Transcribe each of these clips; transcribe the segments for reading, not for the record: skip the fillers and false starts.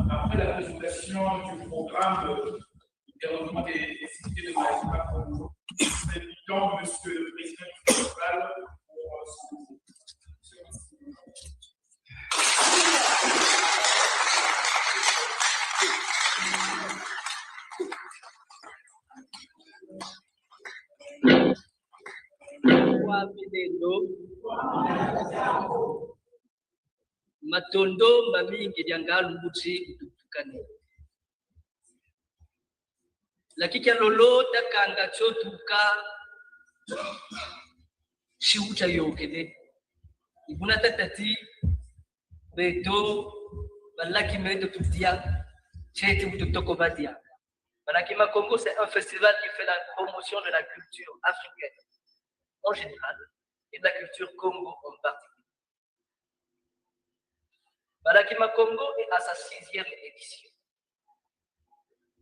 Après la présentation du programme du développement des cités de Maïma, nous invitons Monsieur le Président du Festival pour son. Matondo mamingi dianga lubuti utukane. Lakika lolo takanga chotuka shiucha yokede. Ibuna tatati beto balaki medo tutia cheti ututoko badia. Balakima Congo, c'est un festival qui fait la promotion de la culture africaine en général et de la culture Congo en particulier. Balakima Congo est à sa 6e édition.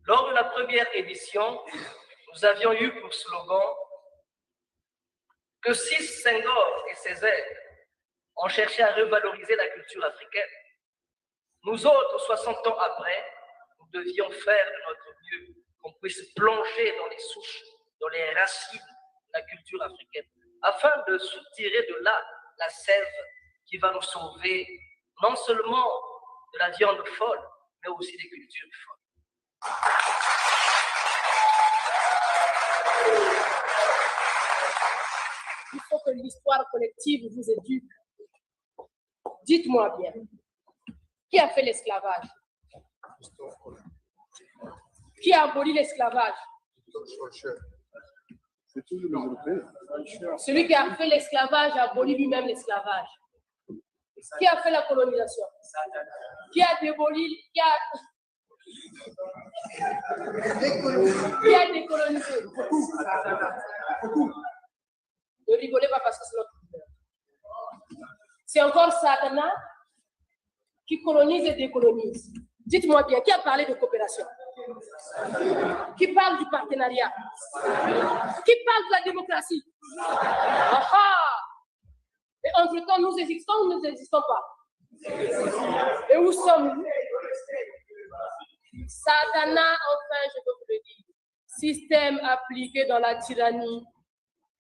Lors de la première édition, nous avions eu pour slogan que si Senghor et Césaire ont cherché à revaloriser la culture africaine, nous autres, 60 ans après, nous devions faire de notre mieux qu'on puisse plonger dans les souches, dans les racines de la culture africaine, afin de soutirer de là la sève qui va nous sauver non seulement de la viande folle, mais aussi des cultures folles. Il faut que l'histoire collective vous éduque. Dites-moi bien, qui a fait l'esclavage? Qui a aboli l'esclavage? Celui qui a fait l'esclavage a aboli lui-même l'esclavage. Qui a fait la colonisation? Qui a démoli, qui a décolonisé? Ne rigolez pas parce que c'est notre couleur. C'est encore Satana qui colonise et décolonise. Dites-moi bien, qui a parlé de coopération? Qui parle du partenariat? Qui parle de la démocratie? Et entre-temps, nous existons ou nous n'existons pas? Et où sommes-nous? Satana, enfin, je peux vous le dire, système appliqué dans la tyrannie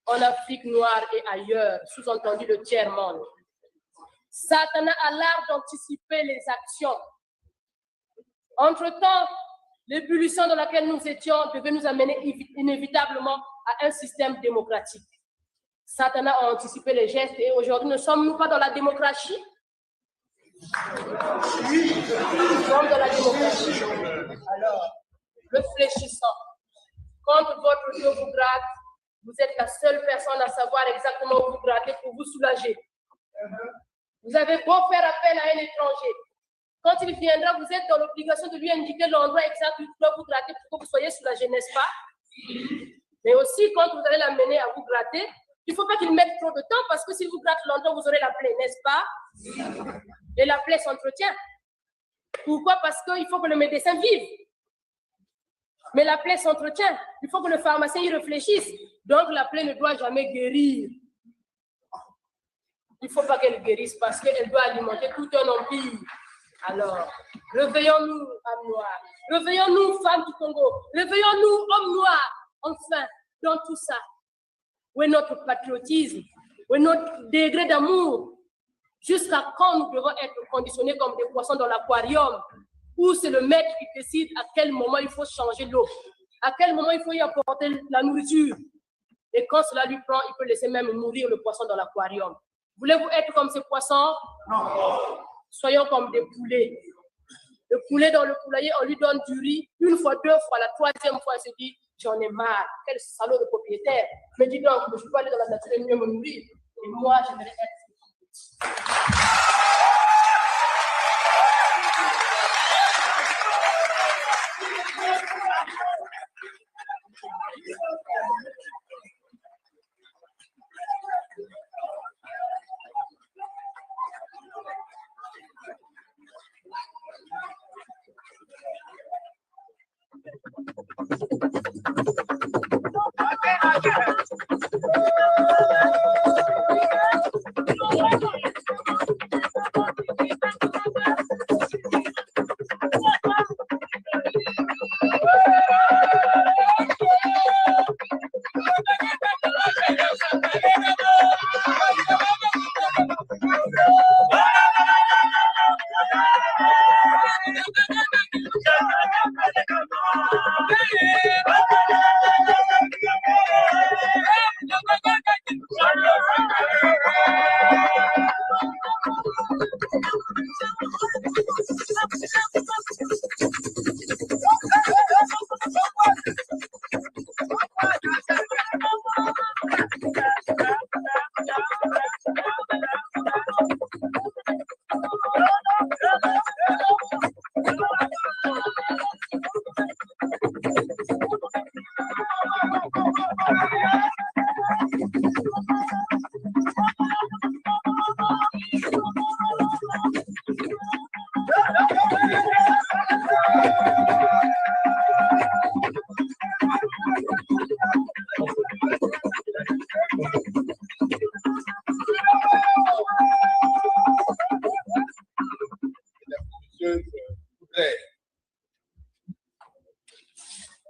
en Afrique noire et ailleurs, sous-entendu le tiers-monde. Satana a l'art d'anticiper les actions. Entre-temps, l'ébullition dans laquelle nous étions devait nous amener inévitablement à un système démocratique. Satan a anticipé les gestes et aujourd'hui, ne sommes-nous pas dans la démocratie? Oui, nous sommes dans la démocratie. Alors, réfléchissons. Quand votre Dieu vous gratte, vous êtes la seule personne à savoir exactement où vous grattez pour vous soulager. Vous avez beau faire appel à un étranger. Quand il viendra, vous êtes dans l'obligation de lui indiquer l'endroit exact où il doit vous gratter pour que vous soyez soulagé, n'est-ce pas? Mais aussi, quand vous allez l'amener à vous gratter, il ne faut pas qu'il mette trop de temps parce que si vous grattez longtemps, vous aurez la plaie, n'est-ce pas? Et la plaie s'entretient. Pourquoi? Parce qu'il faut que le médecin vive. Mais la plaie s'entretient. Il faut que le pharmacien y réfléchisse. Donc, la plaie ne doit jamais guérir. Il ne faut pas qu'elle guérisse parce qu'elle doit alimenter tout un empire. Alors, réveillons-nous, âmes noires. Réveillons-nous, femmes du Congo. Réveillons-nous, hommes noirs. Enfin, dans tout ça. Où est notre patriotisme? Où est notre degré d'amour? Jusqu'à quand nous devons être conditionnés comme des poissons dans l'aquarium? Où c'est le maître qui décide à quel moment il faut changer l'eau, à quel moment il faut y apporter la nourriture. Et quand cela lui prend, il peut laisser même nourrir le poisson dans l'aquarium. Voulez-vous être comme ces poissons? Non. Soyons comme des poulets. Le poulet dans le poulailler, on lui donne du riz une fois, deux fois, la troisième fois, il se dit, j'en ai marre. Quel salaud de propriétaire. Mais dis donc, je peux aller dans la nature et mieux me nourrir. Et moi, j'aimerais être.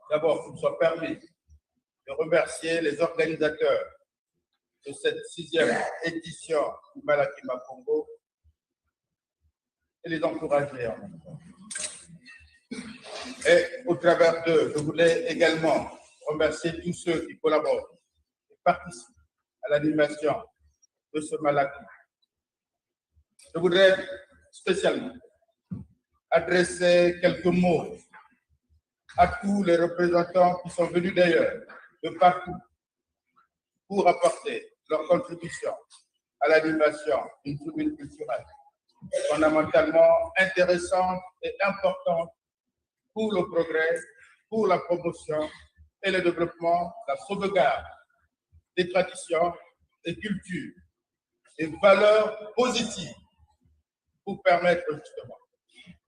D'abord, qu'il me soit permis de remercier les organisateurs de cette 6e édition du Malakima Congo et les encourager en même temps. Et au travers d'eux, je voulais également remercier tous ceux qui collaborent et participent à l'animation de ce Malakima. Je voudrais spécialement adresser quelques mots à tous les représentants qui sont venus d'ailleurs, de partout, pour apporter leur contribution à l'animation d'une tribune culturelle fondamentalement intéressante et importante pour le progrès, pour la promotion et le développement, la sauvegarde des traditions et cultures, et valeurs positives pour permettre justement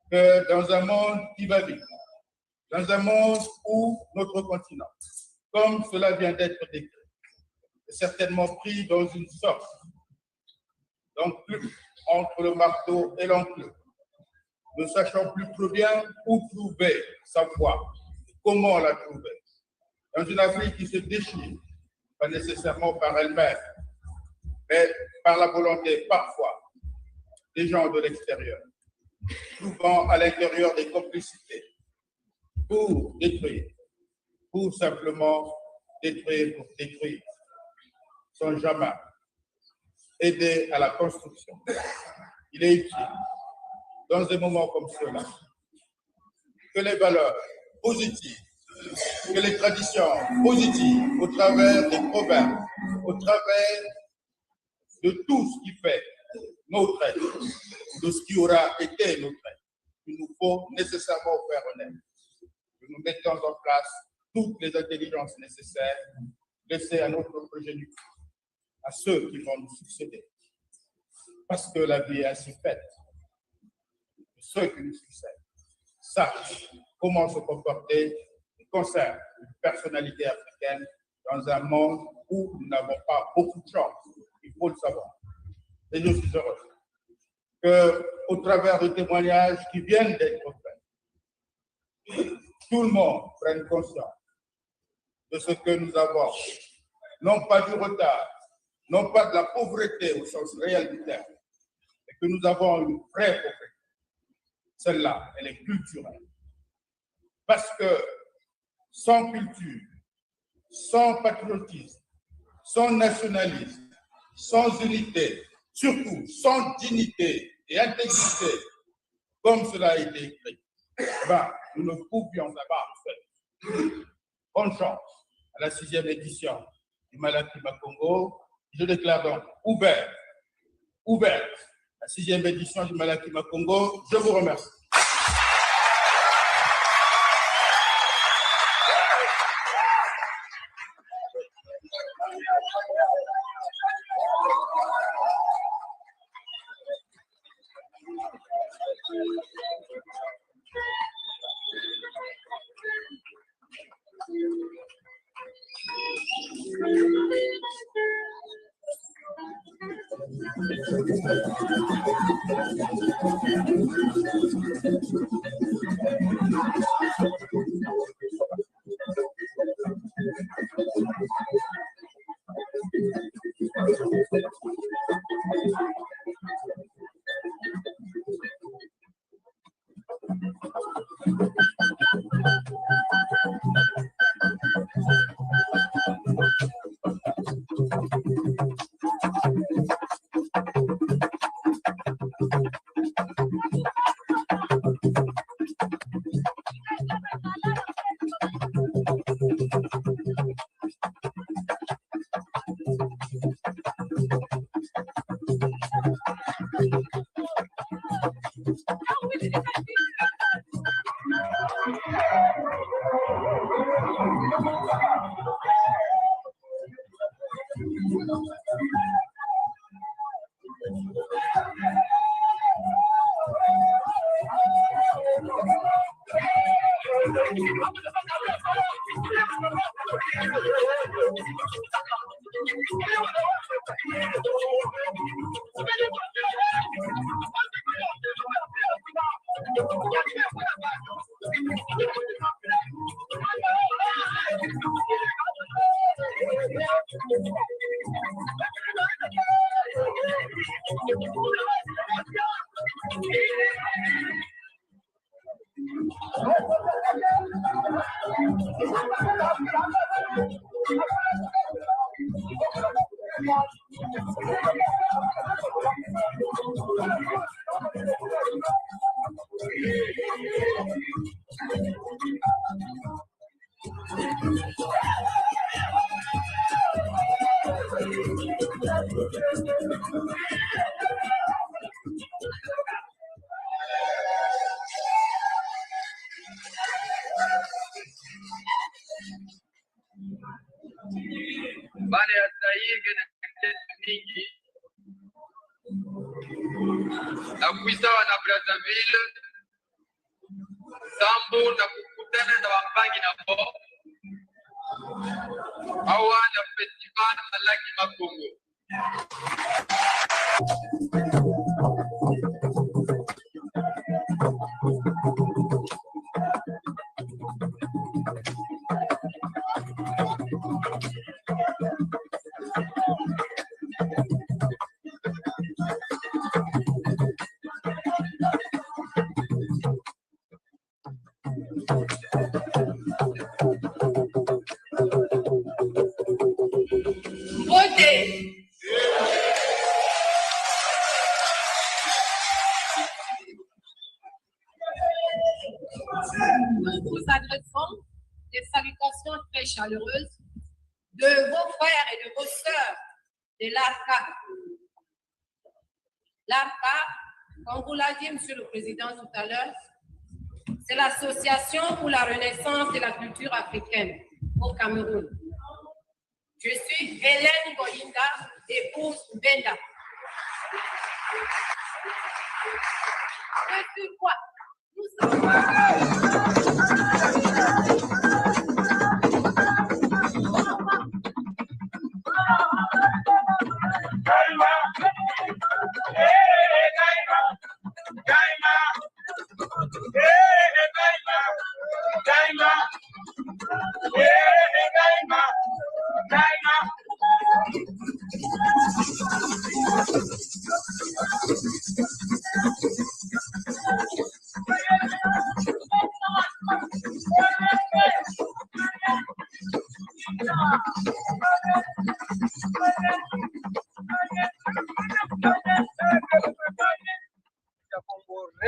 que dans un monde qui va vite, dans un monde où notre continent, comme cela vient d'être décrit, est certainement pris dans une sorte d'enclume entre le marteau et l'enclume, ne sachant plus trop bien où trouver sa voie, comment la trouver. Dans une Afrique qui se déchire, pas nécessairement par elle-même, mais par la volonté parfois des gens de l'extérieur, souvent à l'intérieur des complicités, pour détruire, pour simplement détruire pour détruire. sont jamais aider à la construction. Il est utile, dans des moments comme ceux-là, que les valeurs positives, que les traditions positives, au travers des proverbes, au travers de tout ce qui fait notre être, de ce qui aura été notre être, il nous faut nécessairement faire honnête. Que nous mettons en place toutes les intelligences nécessaires, laissées à notre progéniture, à ceux qui vont nous succéder. Parce que la vie est ainsi faite. Ceux qui nous succèdent sachent comment se comporter et conservent une personnalité africaine dans un monde où nous n'avons pas beaucoup de chance. Il faut le savoir. Et je suis heureux qu'au travers des témoignages qui viennent d'être faits, tout le monde prenne conscience de ce que nous avons, non pas du retard, non pas de la pauvreté au sens réel du terme, mais que nous avons une vraie pauvreté. Celle-là, elle est culturelle. Parce que sans culture, sans patriotisme, sans nationalisme, sans unité, surtout sans dignité et intégrité, comme cela a été écrit, nous ne pouvions avoir fait. Bonne chance à la 6e édition du Malaki Makongo. Je déclare donc ouverte la 6e édition du Malaki Makongo. Je vous remercie. Baada ya zaige na mingi na kuisawa na Brazzaville sambu na kukutana na wambangi na bo awa na festival Malaki Makongo. Votez vous adressons des salutations très chaleureuses de vos frères et de vos sœurs de l'ARCA. L'ARCA, comme vous l'a dit Monsieur le Président tout à l'heure, c'est l'association pour la renaissance de la culture africaine au Cameroun. Je suis Hélène Goyinda, épouse Benda. C'est quoi? Nous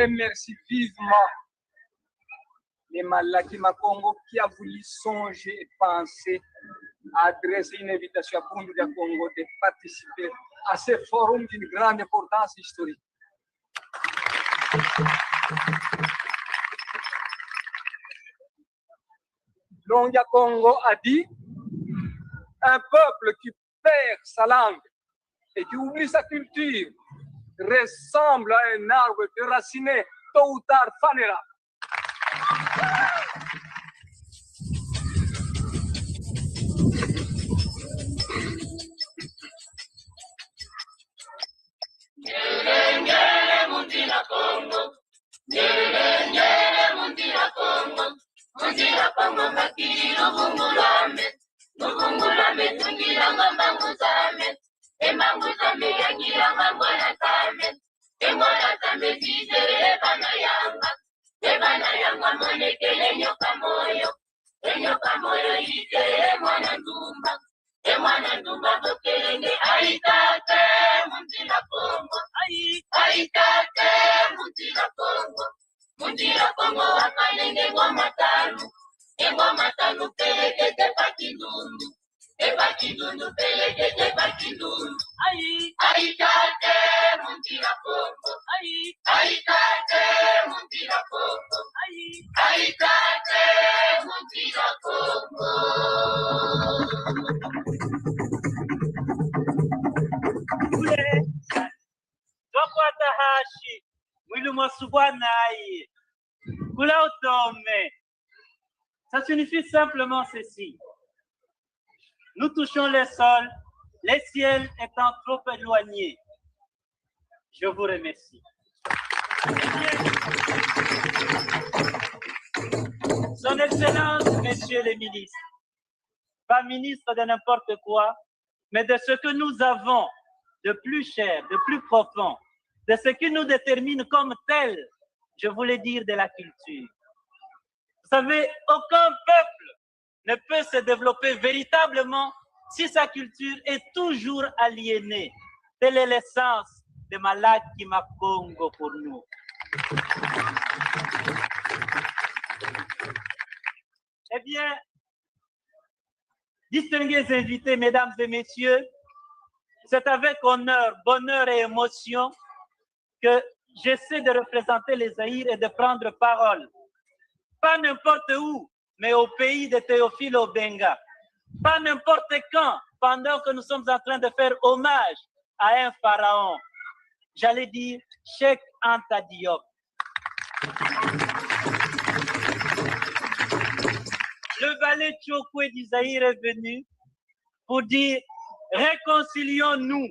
remercie vivement les Malaki Makongo qui a voulu songer et penser à adresser une invitation à Bundu de Congo de participer à ce forum d'une grande importance historique. Longia Congo a dit un peuple qui perd sa langue et qui oublie sa culture ressemble à un arbre déraciné, tôt ou tard fanera. Ça signifie simplement ceci. Nous touchons les sols, les ciels étant trop éloignés. Je vous remercie. Son Excellence, Messieurs les ministres, pas ministre de n'importe quoi, mais de ce que nous avons de plus cher, de plus profond, de ce qui nous détermine comme tel, je voulais dire de la culture. Vous savez, aucun peuple ne peut se développer véritablement si sa culture est toujours aliénée. Telle est l'essence de Malaki Makongo pour nous. Eh bien, distingués invités, mesdames et messieurs, c'est avec honneur, bonheur et émotion que j'essaie de représenter les Zaïre et de prendre parole. Pas n'importe où, mais au pays de Théophile Obenga. Pas n'importe quand, pendant que nous sommes en train de faire hommage à un pharaon. J'allais dire Cheikh Anta Diop. Le valet Tchokwe du Zaïre est venu pour dire réconcilions-nous,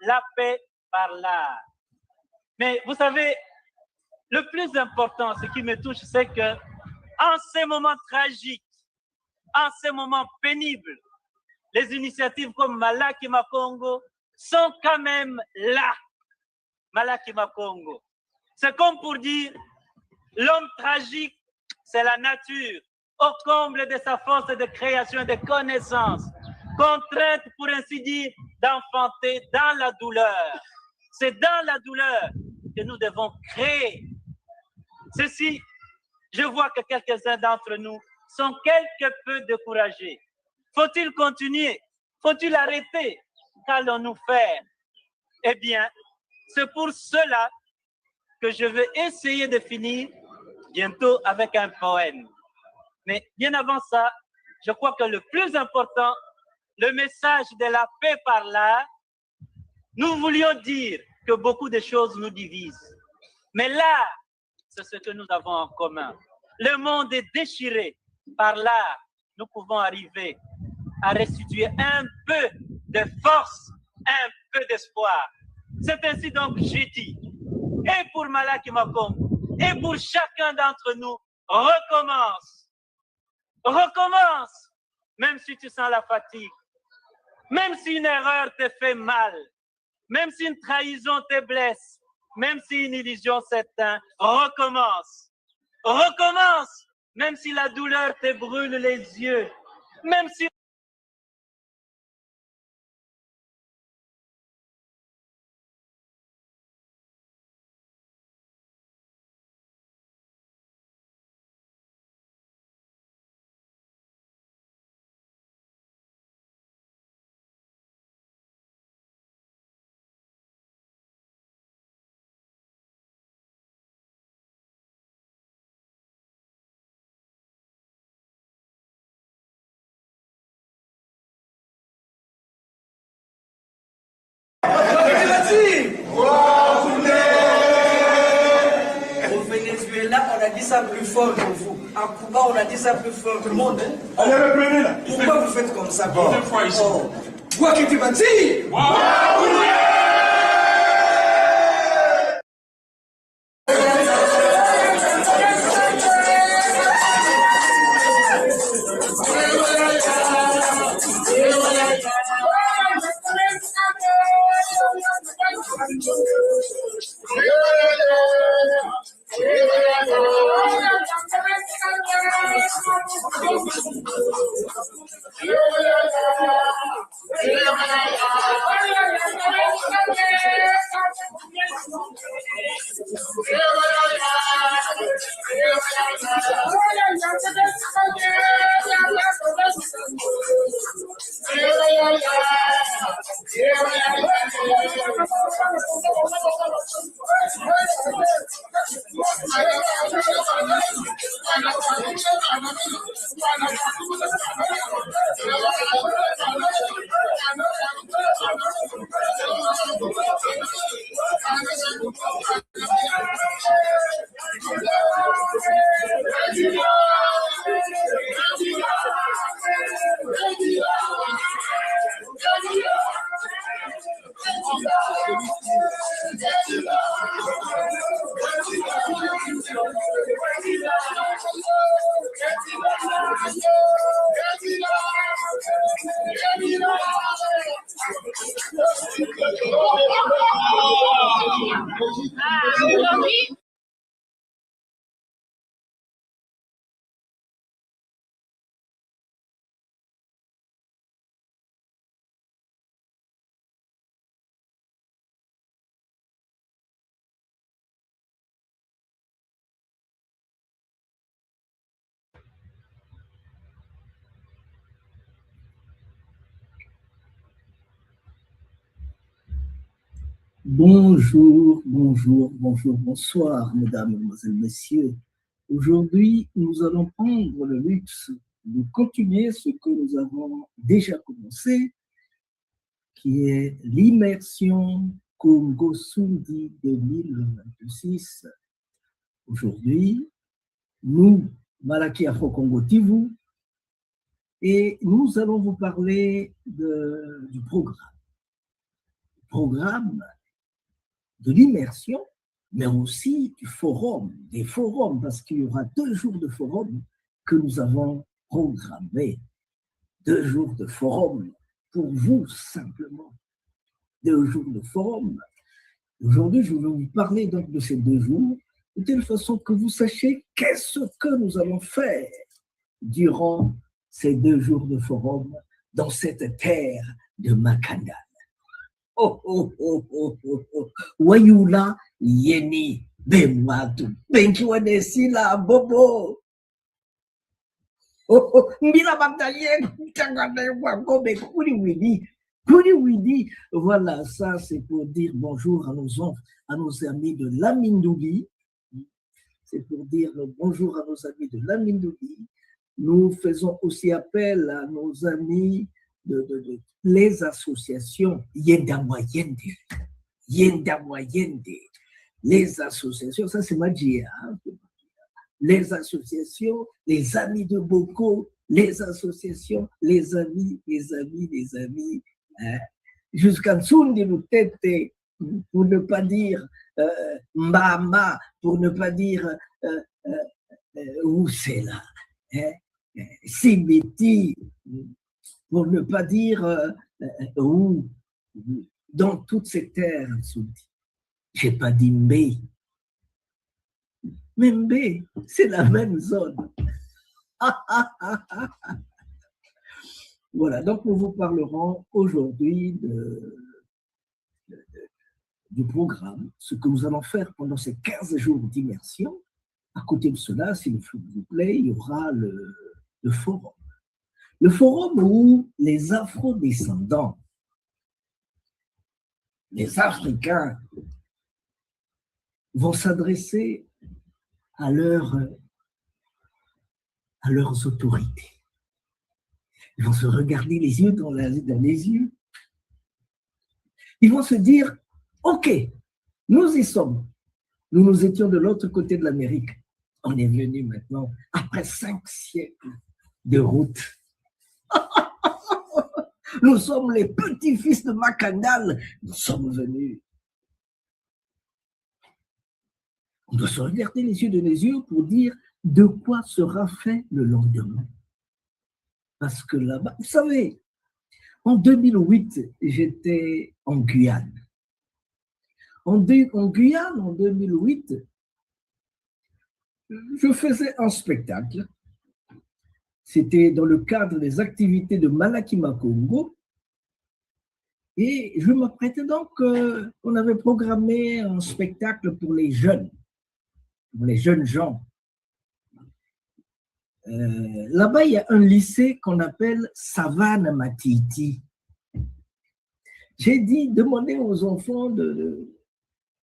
la paix par l'art. Mais vous savez, le plus important, ce qui me touche, c'est que en ces moments tragiques, en ces moments pénibles, les initiatives comme Malaki Makongo sont quand même là. Malaki Makongo. C'est comme pour dire, l'homme tragique, c'est la nature, au comble de sa force de création et de connaissance, contrainte, pour ainsi dire, d'enfanter dans la douleur. C'est dans la douleur que nous devons créer. Ceci Je vois que quelques-uns d'entre nous sont quelque peu découragés. Faut-il continuer? Faut-il arrêter? Qu'allons-nous faire? Eh bien, c'est pour cela que je vais essayer de finir bientôt avec un poème. Mais bien avant ça, je crois que le plus important, le message de la paix par l'art, nous voulions dire que beaucoup de choses nous divisent. Mais l'art, c'est ce que nous avons en commun. Le monde est déchiré. Par l'art, nous pouvons arriver à restituer un peu de force, un peu d'espoir. C'est ainsi donc que j'ai dit, et pour Malaki Makombo, et pour chacun d'entre nous, recommence. Recommence, même si tu sens la fatigue, même si une erreur te fait mal, même si une trahison te blesse, même si une illusion s'éteint, recommence. Recommence, même si la douleur te brûle les yeux, même si Au Venezuela, on a dit ça plus fort que vous. À Cuba, on a dit ça plus fort que le monde. Pourquoi vous faites comme ça? Quoi que tu vas dire? Bonjour, bonjour, bonjour, bonsoir, mesdames, mesdemoiselles, messieurs. Aujourd'hui, nous allons prendre le luxe de continuer ce que nous avons déjà commencé, qui est l'immersion Congo-Sundi 2026. Aujourd'hui, nous, Malaki Afro-Congo Tivu, et nous allons vous parler du programme de l'immersion, mais aussi du forum, des forums, parce qu'il y aura 2 jours de forum que nous avons programmés. 2 jours de forum pour vous, simplement. 2 jours de forum. Aujourd'hui, je vais vous parler donc de ces 2 jours, de telle façon que vous sachiez qu'est-ce que nous allons faire durant ces 2 jours de forum dans cette terre de Makanda. Oh, oh, oh, oh, oh, oh. Wayula Yeni Bemwatu, benkiwanesi la bobo. Oh, mbila bataye, tangane wako, ben kuri widi. Voilà, ça c'est pour dire bonjour à nos amis de l'Amindouli. C'est pour dire bonjour à nos amis de l'Amindouli. Nous faisons aussi appel à nos amis de les associations Yenda Moyende. Les associations, ça c'est Magia. Hein? Les associations, les amis de Boko, les associations, les amis. Hein? Jusqu'en dessous de nos têtes, pour ne pas dire Mbama, pour ne pas dire où c'est là. Hein? Sibiti, pour ne pas dire où, dans toutes ces terres, j'ai pas dit Mbé. Mais Mbé, c'est la même zone. Voilà, donc nous vous parlerons aujourd'hui du programme, ce que nous allons faire pendant ces 15 jours d'immersion. À côté de cela, s'il vous plaît, il y aura le forum. Le forum où les Afro-descendants, les Africains, vont s'adresser à leurs autorités. Ils vont se regarder les yeux dans les yeux. Ils vont se dire, OK, nous y sommes. Nous étions de l'autre côté de l'Amérique. On est venu maintenant, après 5 siècles de route. Nous sommes les petits-fils de Macandal. Nous sommes venus. On doit se regarder les yeux dans les yeux pour dire de quoi sera fait le lendemain. Parce que là-bas, vous savez, en 2008, j'étais en Guyane. En Guyane, en 2008, je faisais un spectacle. C'était dans le cadre des activités de Malakima Congo. Et je m'apprêtais donc, on avait programmé un spectacle pour les jeunes gens. Là-bas, il y a un lycée qu'on appelle Savane Matiti. J'ai demandé aux enfants du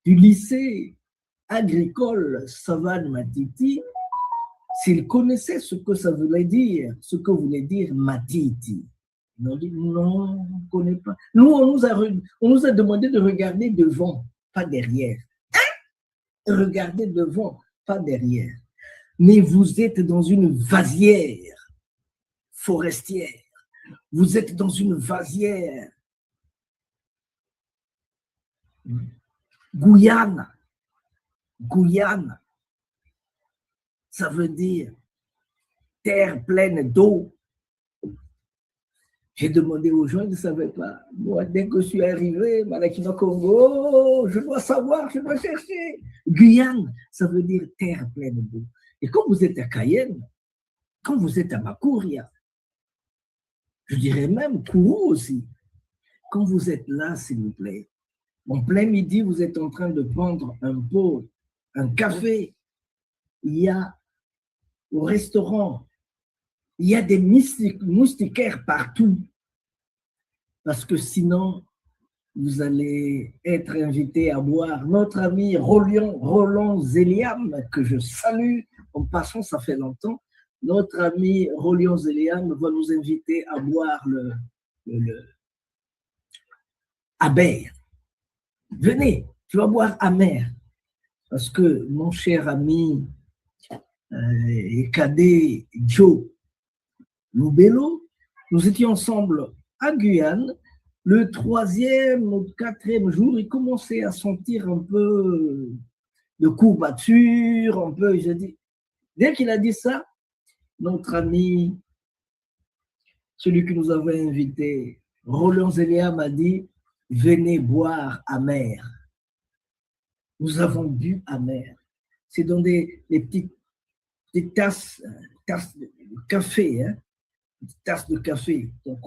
lycée agricole Savane Matiti s'ils connaissaient ce que ça voulait dire, ce que voulait dire Matiti. Ils ont dit non, on ne connaît pas. Nous, on nous a demandé de regarder devant, pas derrière. Regardez devant, pas derrière. Mais vous êtes dans une vasière forestière. Vous êtes dans une vasière. Guyane. Ça veut dire terre pleine d'eau. J'ai demandé aux gens, ils ne savaient pas. Moi, dès que je suis arrivé, Malakima Congo, je dois savoir, je dois chercher. Guyane, ça veut dire terre pleine d'eau. Et quand vous êtes à Cayenne, quand vous êtes à Makouria, je dirais même Kourou aussi, quand vous êtes là, s'il vous plaît, en plein midi, vous êtes en train de prendre un pot, un café, il y a au restaurant, il y a des moustiquaires partout. Parce que sinon, vous allez être invité à boire. Notre ami Roland Zéliam, que je salue, en passant, ça fait longtemps, notre ami Roland Zéliam va nous inviter à boire le amer. Venez, tu vas boire amer. Parce que mon cher ami et cadet Joe Loubello, nous étions ensemble à Guyane. Le 3e ou 4e jour, il commençait à sentir un peu de courbature, un peu. J'ai dit, dès qu'il a dit ça, notre ami, celui que nous avons invité, Roland Zélia, m'a dit, venez boire amer. Nous avons bu amer. C'est dans des petites tasses de café, hein, des tasses de café. Donc,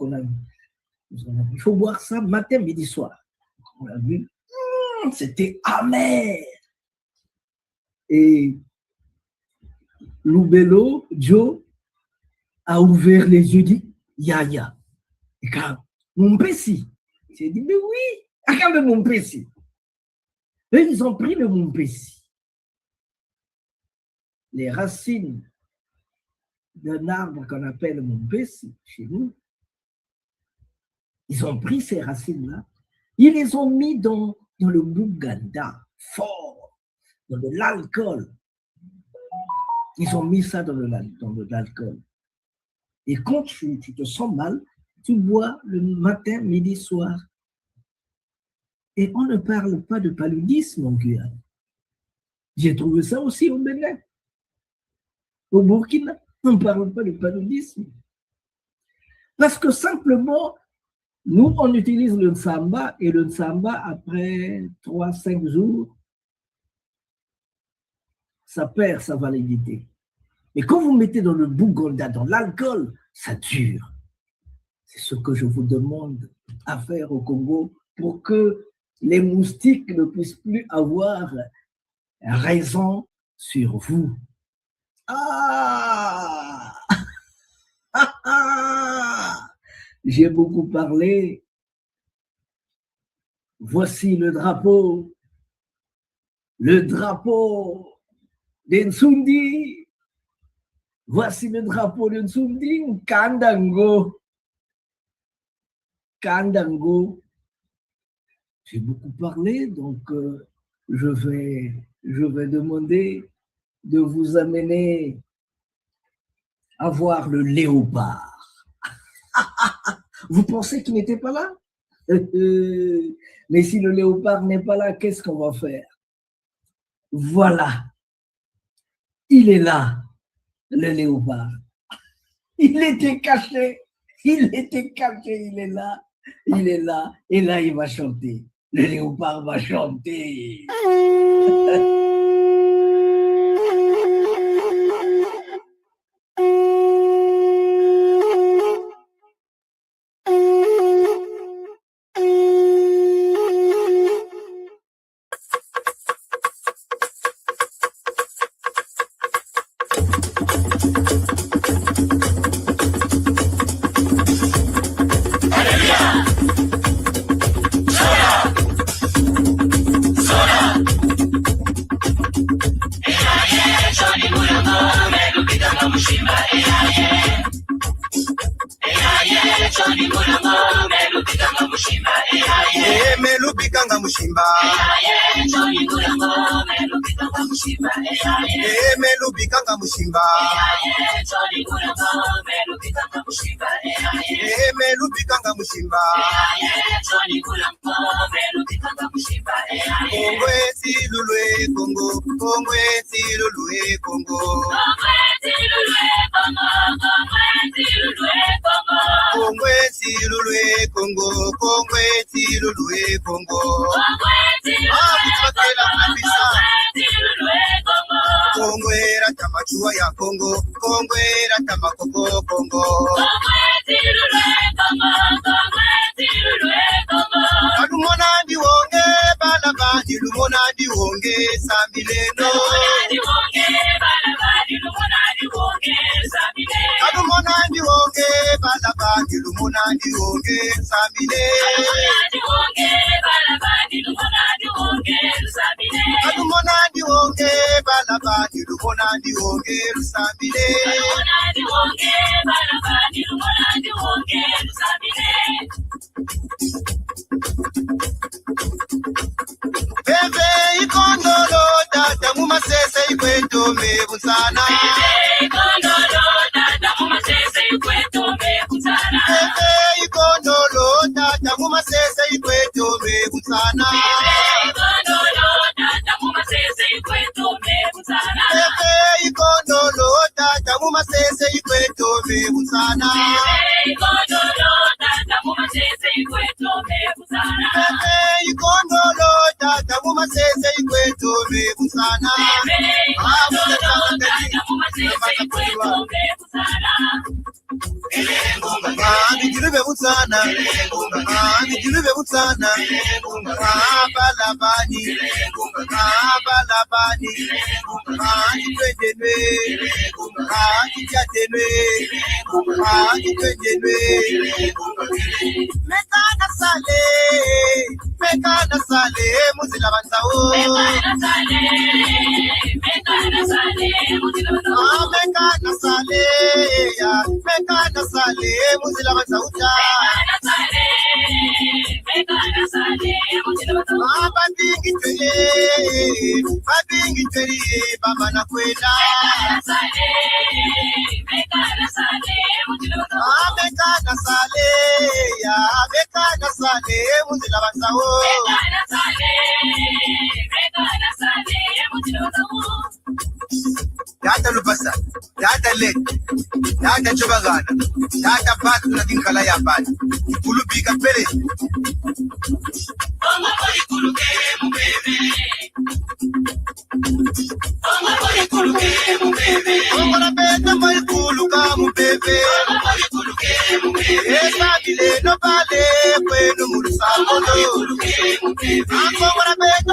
il faut boire ça matin, midi, soir. On a vu, c'était amer. Et Loubelo, Joe, a ouvert les yeux, dit, Yaya. Et quand mon Pessi, j'ai dit, mais oui, regarde mon Pessi. Et ils ont pris le mon Pessi. Les racines d'un arbre qu'on appelle mon Pessi, chez nous, ils ont pris ces racines-là, ils les ont mis dans le Bouganda, fort, dans de l'alcool. Ils ont mis ça dans de l'alcool. Et quand tu te sens mal, tu bois le matin, midi, soir. Et on ne parle pas de paludisme en Guyane. J'ai trouvé ça aussi au Bénin. Au Burkina, on ne parle pas de paludisme. Parce que simplement, nous, on utilise le Nsamba, et le Nsamba, après 3-5 jours, ça perd sa validité. Mais quand vous mettez dans le Bouganda, dans l'alcool, ça dure. C'est ce que je vous demande à faire au Congo pour que les moustiques ne puissent plus avoir raison sur vous. Ah! J'ai beaucoup parlé. Voici le drapeau d'Nsundi. Voici le drapeau d'Nsundi, Kandango. Kandango. J'ai beaucoup parlé, donc je vais demander de vous amener à voir le léopard. Vous pensez qu'il n'était pas là? Mais si le léopard n'est pas là, qu'est-ce qu'on va faire? Voilà. Il est là, le léopard. Il était caché. Il est là. Et là, il va chanter. Le léopard va chanter. Nijulube utana, nijulube utana, balabani, balabani, nipendwe, nijatwe, nipendwe. Mekana sale, muzila banzao. Mekana sale, muzila banzao. Babingi twele, baba na kwenda. Mekana sale, muzila banzao. Data lupasa, data let, data chobagana, data pat na kinkala ya pat. Kulubika pele. Mama bari kuluke mubebe. Mama bari kuluke mubebe. Mama bari kuluka mubebe. Mama bari kuluke mubebe. Esa bile no bale kwenu murusambo no. Mama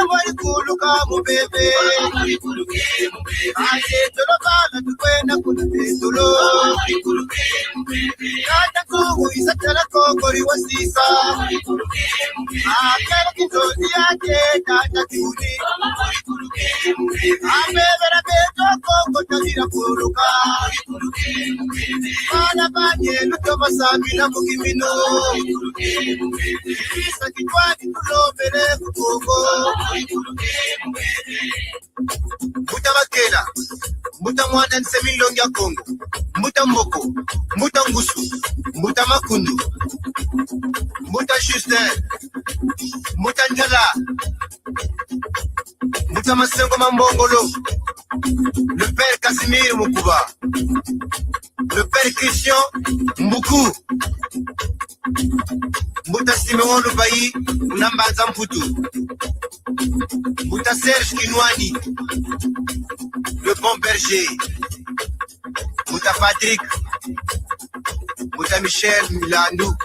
bari kuluka mubebe. Mama bari kuluke mubebe. Ase tolo bala tukwenda kunatolo. Mama bari kuluke mubebe. Kata kuhu isatala kokori wasisa. Mama bari kuluke mubebe. Akela kintozi yake kata kiuni. Mama bari kuluke mubebe. Amebera beto koko tazira kuruka. Mama bari kuluke mubebe. Mana banye luto masabi na mukimino. Mama bari kuluke mubebe. Isa kitwani tulobere kukugo. Mama bari kuluke mubebe. Muta makela, muta mwanda nsemilongi ya Kongo, muta moko, muta ngusu, muta makundu, muta Justin, muta njala, muta masengo mambongolo, le père Casimir Mukuba, le père Christian Mbuku, muta Simeon Lubayi, Unambanza Mputu, muta Serge Kinwani, le bon berger, muta Patrick, muta Michel Milandu,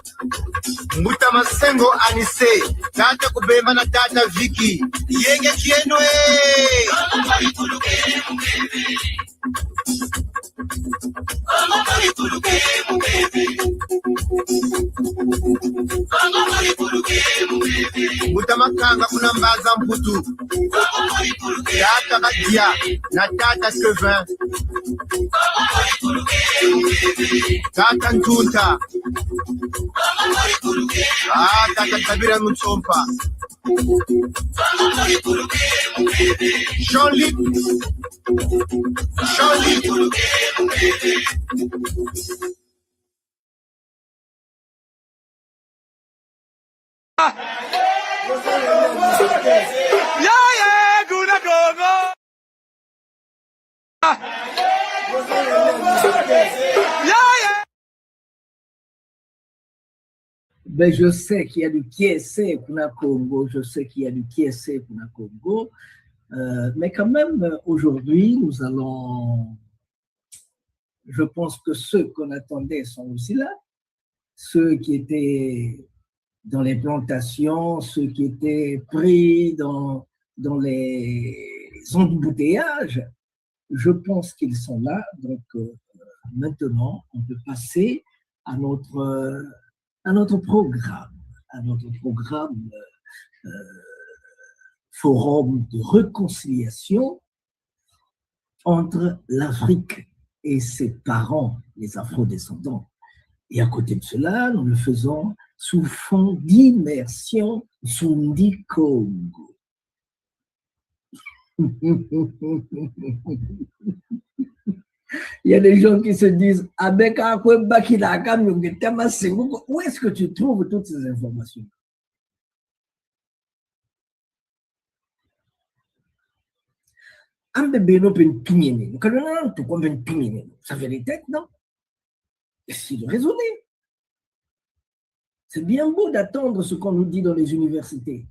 muta Masengo Anise, tata Kubemba na tata Vicky, yenge kienwe. Mama bari kuluke mubebe. Mama bari kuluke mubebe. Mama bari kuluke mubebe. Muta Makanga Kunambaza Mputu, Mama bari kuluke tata Kadia na tata Kevin. Mama bari kuluke mubebe. Tata Ntunta. Mama bari kuluke. Tata Kabira Mutsompa. Mama bari kuluke mubebe. Jean-Luc kuluke mubebe. Ben, je sais qu'il y a du Kiese Kuna Congo, je sais qu'il y a du Kiese Kuna Congo, mais quand même, aujourd'hui, nous allons, je pense que ceux qu'on attendait sont aussi là, ceux qui étaient dans les plantations, ceux qui étaient pris dans les embouteillages, je pense qu'ils sont là. Donc, maintenant, on peut passer à notre programme, forum de réconciliation entre l'Afrique et ses parents, les afro-descendants. Et à côté de cela, nous le faisons sous fond d'immersion Sundi Congo. Il y a des gens qui se disent où est-ce que tu trouves toutes ces informations? Ça fait les têtes, non? Essayez de raisonner. C'est bien beau d'attendre ce qu'on nous dit dans les universités,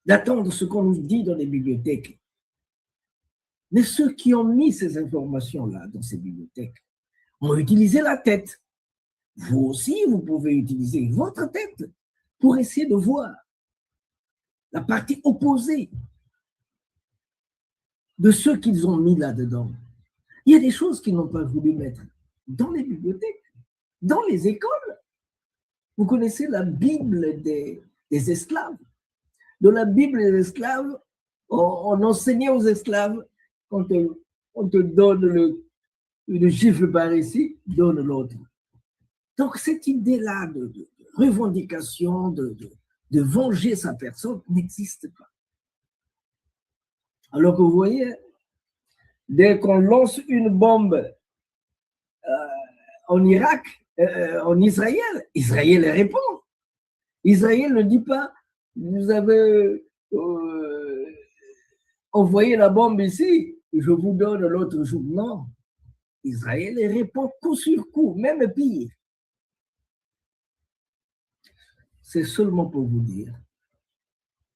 d'attendre ce qu'on nous dit dans les bibliothèques. Mais ceux qui ont mis ces informations-là dans ces bibliothèques ont utilisé la tête. vous aussi, vous pouvez utiliser votre tête pour essayer de voir la partie opposée de ceux qu'ils ont mis là-dedans. Il y a des choses qu'ils n'ont pas voulu mettre dans les bibliothèques, dans les écoles. Vous connaissez la Bible des esclaves. Dans la Bible des esclaves, on enseignait aux esclaves, quand on te donne le gifle par ici, donne l'autre. Donc cette idée-là de revendication, de venger sa personne n'existe pas. Alors que vous voyez, dès qu'on lance une bombe en Irak, en Israël, Israël répond. Israël ne dit pas, vous avez envoyé la bombe ici, je vous donne l'autre jour. Non, Israël répond coup sur coup, même pire. C'est seulement pour vous dire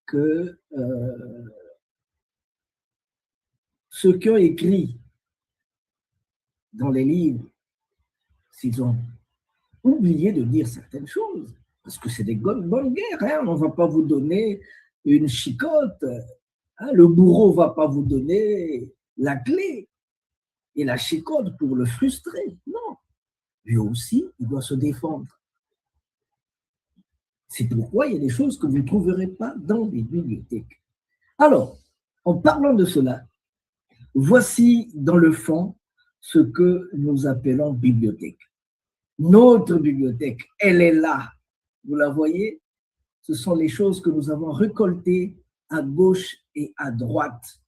que ceux qui ont écrit dans les livres, s'ils ont oublié de dire certaines choses, parce que c'est des bonnes guerres, hein, on ne va pas vous donner une chicotte, hein, le bourreau ne va pas vous donner la clé et la chicotte pour le frustrer. Non, lui aussi, il doit se défendre. C'est pourquoi il y a des choses que vous ne trouverez pas dans les bibliothèques. Alors, en parlant de cela, voici dans le fond ce que nous appelons bibliothèque. Notre bibliothèque, elle est là. Vous la voyez? Ce sont les choses que nous avons récoltées à gauche et à droite.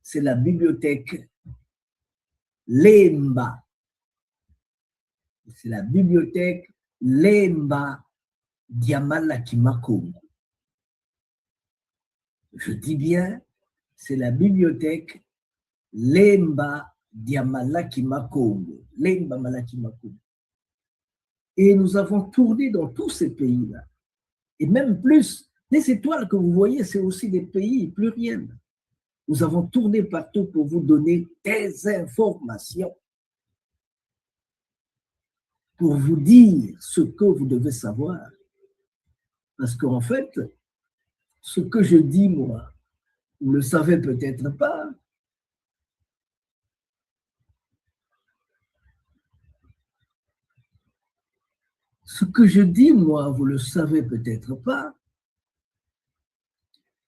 C'est la bibliothèque Lemba. C'est la bibliothèque Lemba Diamalaki Makongo. Je dis bien, c'est la bibliothèque Lemba Diamalaki Makongo. Lemba Malaki Makongo. Et nous avons tourné dans tous ces pays-là. Et même plus, les étoiles que vous voyez, c'est aussi des pays pluriels. Nous avons tourné partout pour vous donner des informations, pour vous dire ce que vous devez savoir. Parce qu'en fait, ce que je dis, moi, vous ne le savez peut-être pas. Ce que je dis, moi, vous ne le savez peut-être pas,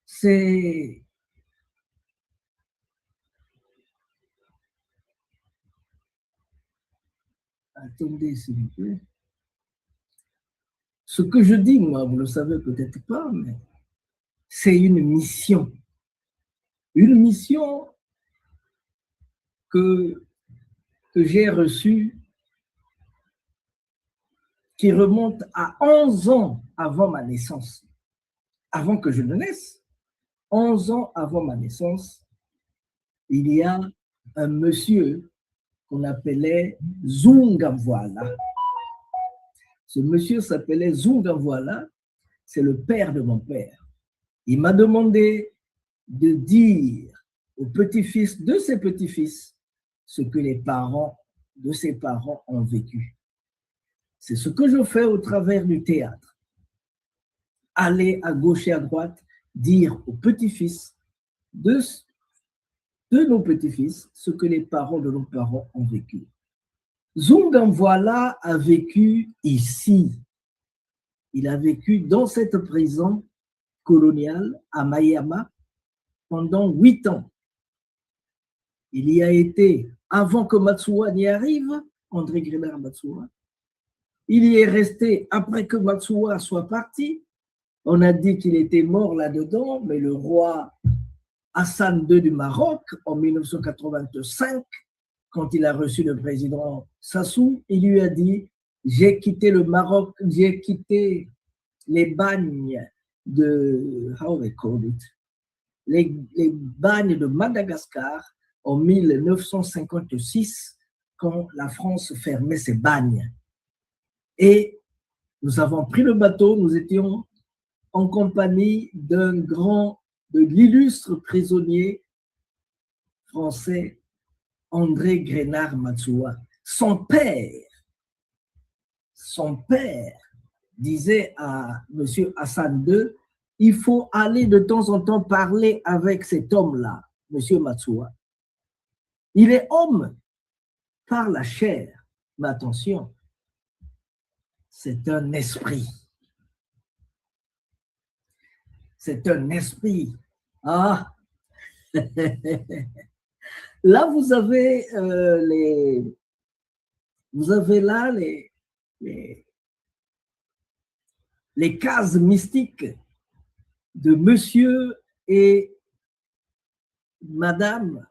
c'est attendez, s'il vous plaît. Ce que je dis, moi, vous ne le savez peut-être pas, mais c'est une mission. Une mission que j'ai reçue qui remonte à 11 ans avant ma naissance. Avant que je ne naisse, 11 ans avant ma naissance, il y a un monsieur qu'on appelait Zungamvoila. Ce monsieur s'appelait Zungamvoila, c'est le père de mon père. Il m'a demandé de dire aux petits-fils de ses petits-fils ce que les parents de ses parents ont vécu. C'est ce que je fais au travers du théâtre. Aller à gauche et à droite, dire aux petits-fils de nos petits-fils ce que les parents de nos parents ont vécu. Zungamvoila a vécu ici. Il a vécu dans cette prison coloniale à Mayama pendant 8 ans. Il y a été, avant que Matsuwa n'y arrive, André Grénard Matsuwa. Il y est resté après que Matsuwa soit parti. On a dit qu'il était mort là-dedans, mais le roi Hassan II du Maroc, en 1985, quand il a reçu le président Sassou, il lui a dit « J'ai quitté le Maroc, j'ai quitté les bagnes de… how they call it, les bagnes de Madagascar en 1956, quand la France fermait ses bagnes. Et nous avons pris le bateau, nous étions en compagnie de l'illustre prisonnier français André Grénard Matsuwa. Son père son père disait à M. Hassan II, il faut aller de temps en temps parler avec cet homme-là, M. Matsoua. Il est homme par la chair, mais attention, c'est un esprit. C'est un esprit. Ah! Là, vous avez là les cases mystiques de monsieur et madame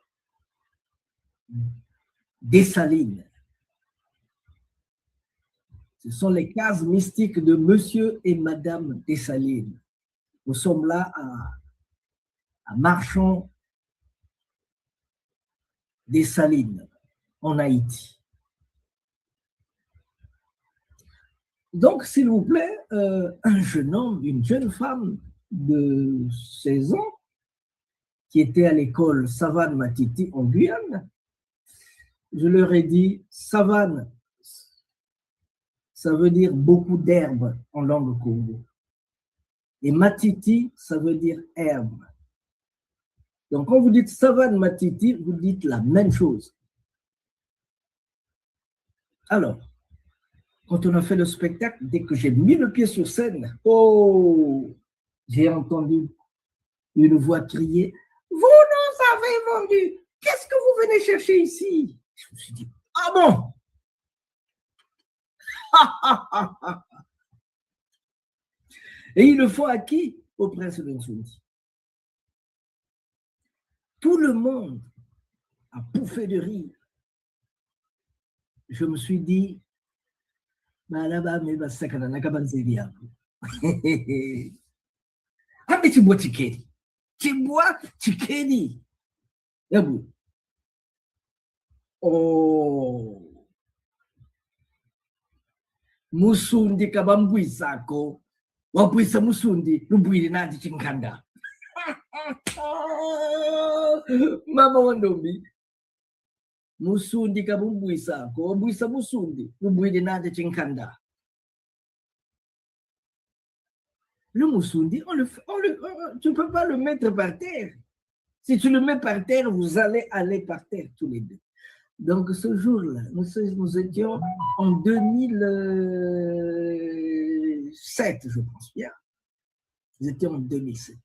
Dessalines. Ce sont les cases mystiques de monsieur et madame Dessalines. Nous sommes là à Marchand Dessalines, en Haïti. Donc, s'il vous plaît, un jeune homme, une jeune femme de 16 ans qui était à l'école Savane Matiti en Guyane, je leur ai dit, savane, ça veut dire beaucoup d'herbe en langue congo. Et Matiti, ça veut dire herbe. Donc, quand vous dites savane Matiti, vous dites la même chose. Alors, quand on a fait le spectacle, dès que j'ai mis le pied sur scène, oh, j'ai entendu une voix crier, « Vous nous avez vendu, qu'est-ce que vous venez chercher ici ?» Je me suis dit, « Ah bon ?» Et ils le font à qui? Au prince de Nsoundi. Tout le monde a pouffé de rire. Je me suis dit, là-bas, mais ça n'a pas de bien. Ah, mais tu bois tikedi. Tu bois tikedi. Oh. Musundi kabambwisako. Wabwisa musundi, lubwili nadi chinkanda. Mama wandombi. Musundi kabambwisako, wabwisa musundi, lubwili nadi chinkanda. Le musundi, tu ne peux pas le mettre par terre. Si tu le mets par terre, vous allez aller par terre tous les deux. Donc ce jour-là, nous étions en 2007, je pense bien. Nous étions en 2007.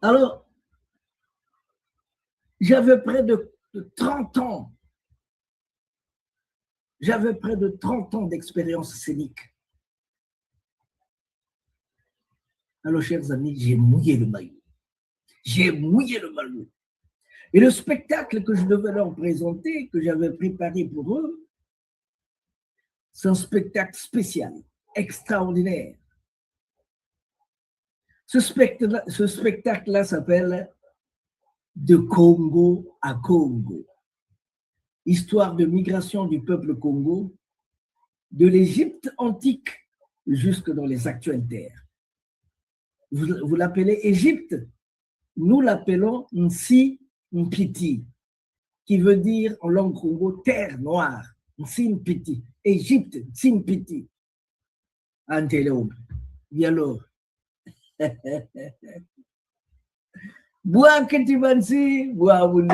Alors, j'avais près de 30 ans. J'avais près de 30 ans d'expérience scénique. Alors, chers amis, j'ai mouillé le maillot. J'ai mouillé le maillot. Et le spectacle que je devais leur présenter, que j'avais préparé pour eux, c'est un spectacle spécial, extraordinaire. Ce spectacle-là s'appelle De Congo à Congo. Histoire de migration du peuple Congo, de l'Égypte antique jusque dans les actuelles terres. Vous l'appelez Égypte, nous l'appelons Nsi Mpiti, qui veut dire en langue congo terre noire. Nsi Mpiti, Égypte, Nsi Mpiti. Antelome. Et alors, bois Ketibansi, bois Boune.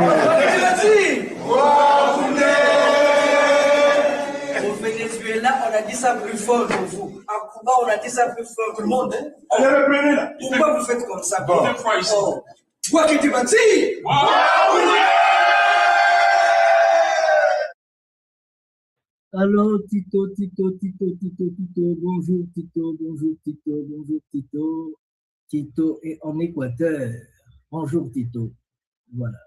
Au Venezuela, on a dit ça plus fort que vous. À Cuba, on a dit ça plus fort que le monde. Pourquoi vous faites comme ça? Bois Ketibansi. Alors, Tito, bonjour Tito, bonjour Tito, bonjour Tito. Tito est en Équateur. Bonjour Tito. Voilà.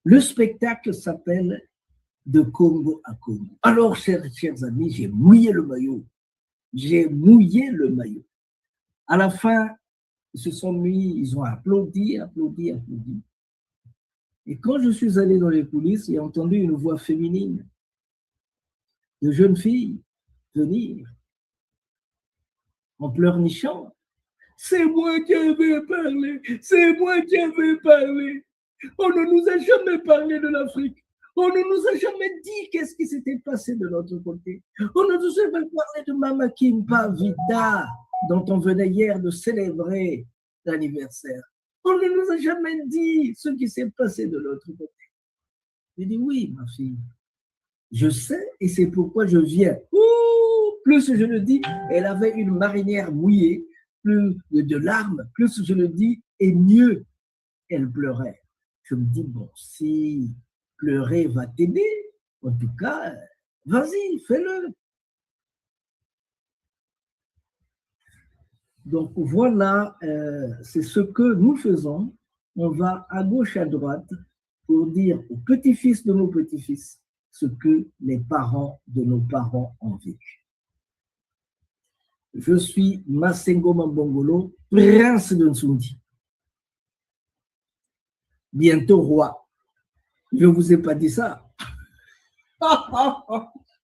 Le spectacle s'appelle De Congo à Congo. Alors, chers amis, j'ai mouillé le maillot. J'ai mouillé le maillot. À la fin, ils se sont mis, ils ont applaudi. Et quand je suis allé dans les coulisses, j'ai entendu une voix féminine de jeune fille venir en pleurnichant. C'est moi qui avais parlé, c'est moi qui avais parlé. On ne nous a jamais parlé de l'Afrique. On ne nous a jamais dit qu'est-ce qui s'était passé de l'autre côté. On ne nous a jamais parlé de Mama Kimpa Vida, dont on venait hier de célébrer l'anniversaire. On ne nous a jamais dit ce qui s'est passé de l'autre côté. J'ai dit oui, ma fille. Je sais et c'est pourquoi je viens. Plus je le dis, elle avait une marinière mouillée, plus de larmes, plus je le dis, et mieux elle pleurait. Je me dis, bon, si pleurer va t'aider, en tout cas, vas-y, fais-le. Donc voilà, c'est ce que nous faisons. On va à gauche, à droite, pour dire aux petits-fils de nos petits-fils ce que les parents de nos parents ont vécu. Je suis Masengo Mambongolo, prince de Nsoundi. Bientôt roi. Je ne vous ai pas dit ça.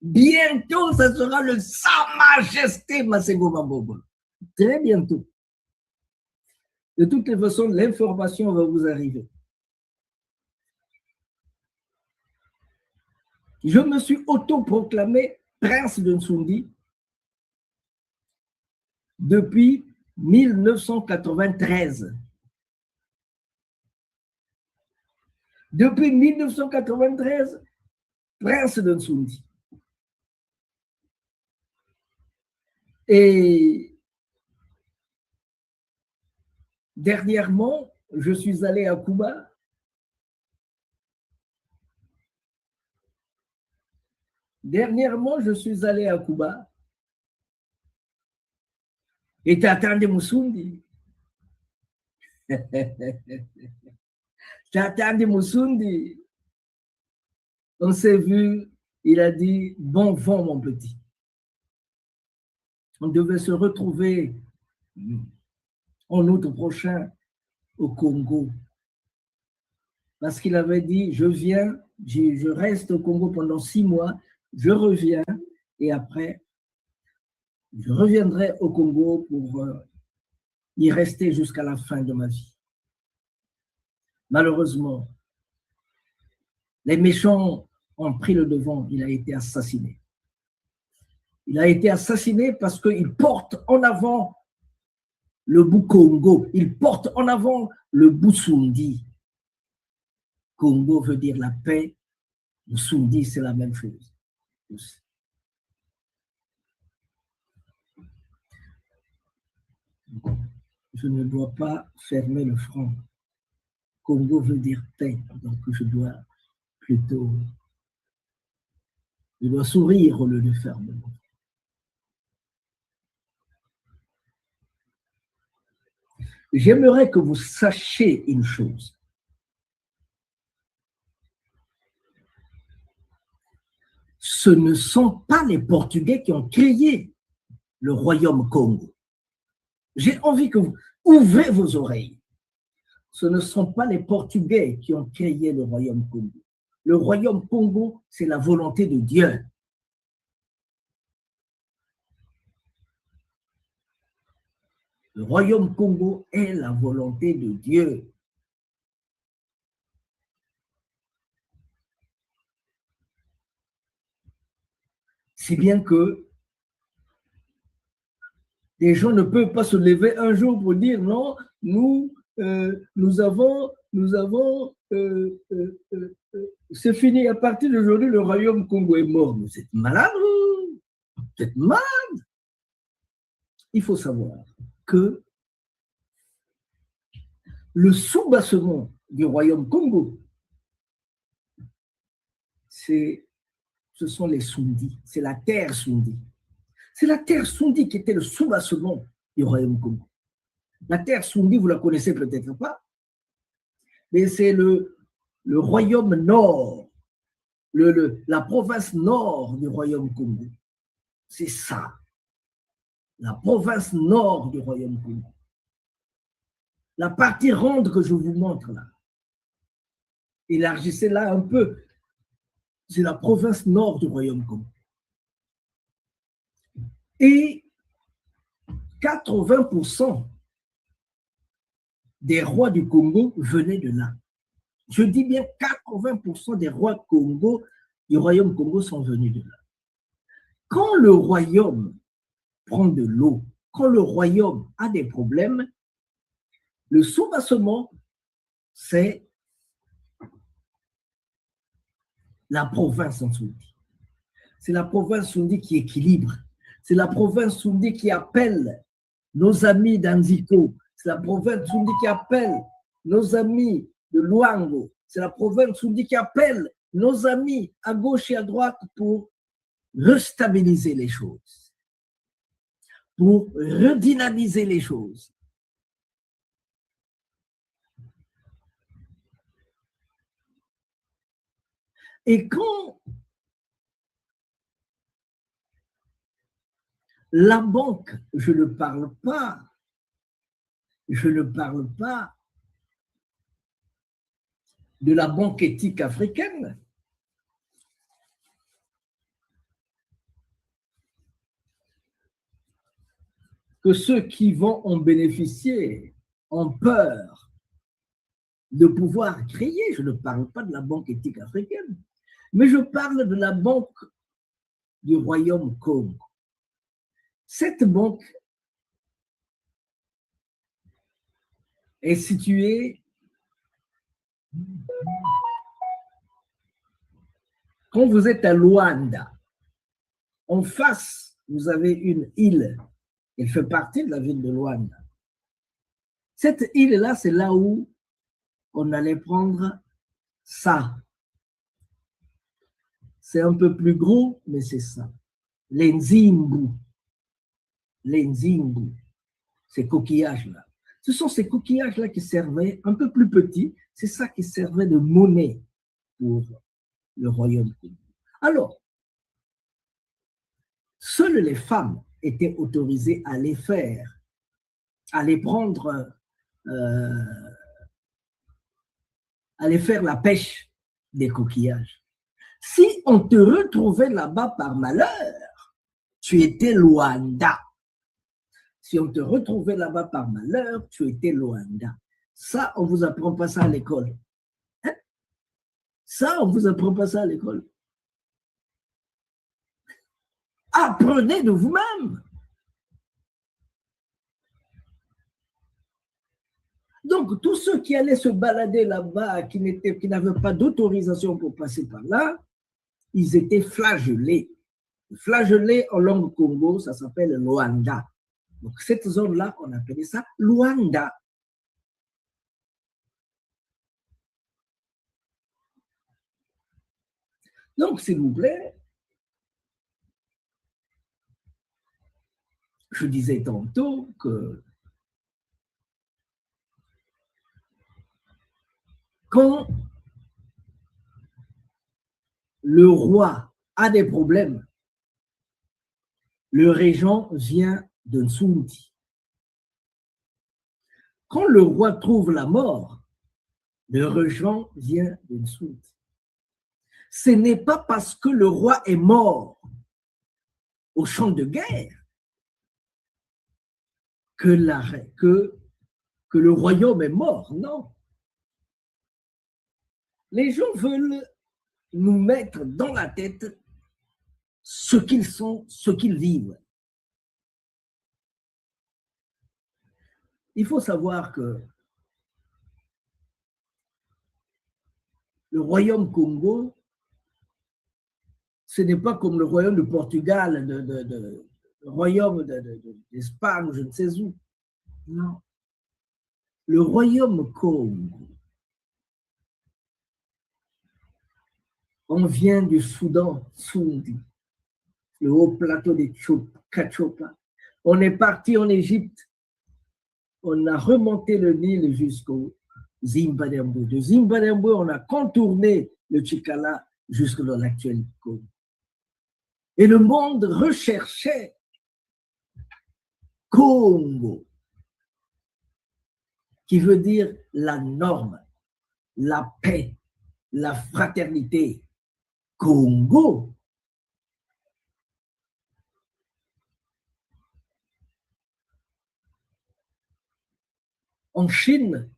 Bientôt, ça sera le Sa Majesté Masengo Mambongolo. Très bientôt. De toutes les façons, l'information va vous arriver. Je me suis autoproclamé prince de Nsoundi depuis 1993. Depuis 1993, prince de Nsoundi. Et dernièrement, je suis allé à Cuba. Et t'attendais Moussoundi. T'attendais Moussoundi. On s'est vu, il a dit, bon vent mon petit. On devait se retrouver en août prochain au Congo. Parce qu'il avait dit, je viens, je reste au Congo pendant 6 mois, je reviens et après, je reviendrai au Congo pour y rester jusqu'à la fin de ma vie. Malheureusement, les méchants ont pris le devant, il a été assassiné. Il a été assassiné parce qu'il porte en avant le Boukongo, il porte en avant le Boussundi. Congo veut dire la paix, Boussundi c'est la même chose. Je ne dois pas fermer le front. Congo veut dire paix, donc je dois sourire au lieu de fermer. J'aimerais que vous sachiez une chose. Ce ne sont pas les Portugais qui ont créé le royaume Congo. J'ai envie que vous ouvrez vos oreilles. Ce ne sont pas les Portugais qui ont créé le royaume Congo. Le royaume Congo, c'est la volonté de Dieu. Le royaume Congo est la volonté de Dieu. Si bien que les gens ne peuvent pas se lever un jour pour dire non, nous avons c'est fini, à partir d'aujourd'hui, le royaume Congo est mort. Vous êtes malade, vous êtes malade. Il faut savoir que le soubassement du royaume Congo, ce sont les Sundis, c'est la terre Sundi. C'est la terre Sundi qui était le soubassement du royaume Congo. La terre Sundi, vous la connaissez peut-être pas, mais c'est le royaume nord, la province nord du royaume Congo. C'est ça, la province nord du royaume Congo. La partie ronde que je vous montre là, élargissez-la un peu, c'est la province nord du royaume Congo. Et 80% des rois du Congo venaient de là. Je dis bien 80% des rois Congo, du royaume Congo sont venus de là. Quand le royaume prend de l'eau, quand le royaume a des problèmes, le soubassement, c'est la province Soundi. C'est la province Soundi qui équilibre. C'est la province Soundi qui appelle nos amis d'Anziko. C'est la province Soundi qui appelle nos amis de Luango. C'est la province Soundi qui appelle nos amis à gauche et à droite pour restabiliser les choses, pour redynamiser les choses. Et quand la banque, je ne parle pas de la banque éthique africaine, que ceux qui vont en bénéficier ont peur de pouvoir créer. Je ne parle pas de la banque éthique africaine, mais je parle de la banque du royaume Congo. Cette banque est située quand vous êtes à Luanda. En face, vous avez une île. Elle fait partie de la ville de Luanda. Cette île-là, c'est là où on allait prendre ça. C'est un peu plus gros, mais c'est ça. Les Nzimbu. Les Nzimbu. Ces coquillages-là. Ce sont ces coquillages-là qui servaient, un peu plus petits, c'est ça qui servait de monnaie pour le royaume. Alors, seules les femmes étaient autorisées à les faire, à les prendre, à les faire la pêche des coquillages. Si on te retrouvait là-bas par malheur, tu étais Luanda. Si on te retrouvait là-bas par malheur, tu étais Luanda. Ça, on ne vous apprend pas ça à l'école. Hein? Ça, on ne vous apprend pas ça à l'école. Apprenez de vous-même. Donc, tous ceux qui allaient se balader là-bas, qui n'avaient pas d'autorisation pour passer par là, ils étaient flagellés. Flagellés en langue Congo, ça s'appelle Luanda. Donc, cette zone-là, on appelait ça Luanda. Donc, s'il vous plaît, je disais tantôt que quand le roi a des problèmes, le régent vient de Nsoundi. Quand le roi trouve la mort, le régent vient de Nsoundi. Ce n'est pas parce que le roi est mort au champ de guerre que le royaume est mort, non. Les gens veulent nous mettre dans la tête ce qu'ils sont, ce qu'ils vivent. Il faut savoir que le royaume Congo, ce n'est pas comme le royaume du Portugal, le royaume d'Espagne, je ne sais où. Non. Le royaume Congo, on vient du Soudan, Soundi, le haut plateau des Kachopa. On est parti en Égypte, on a remonté le Nil jusqu'au Zimbabwe. De Zimbabwe, on a contourné le Chikala jusque dans l'actuel Congo. Et le monde recherchait Congo, qui veut dire la norme, la paix, la fraternité. Congo. En Chine,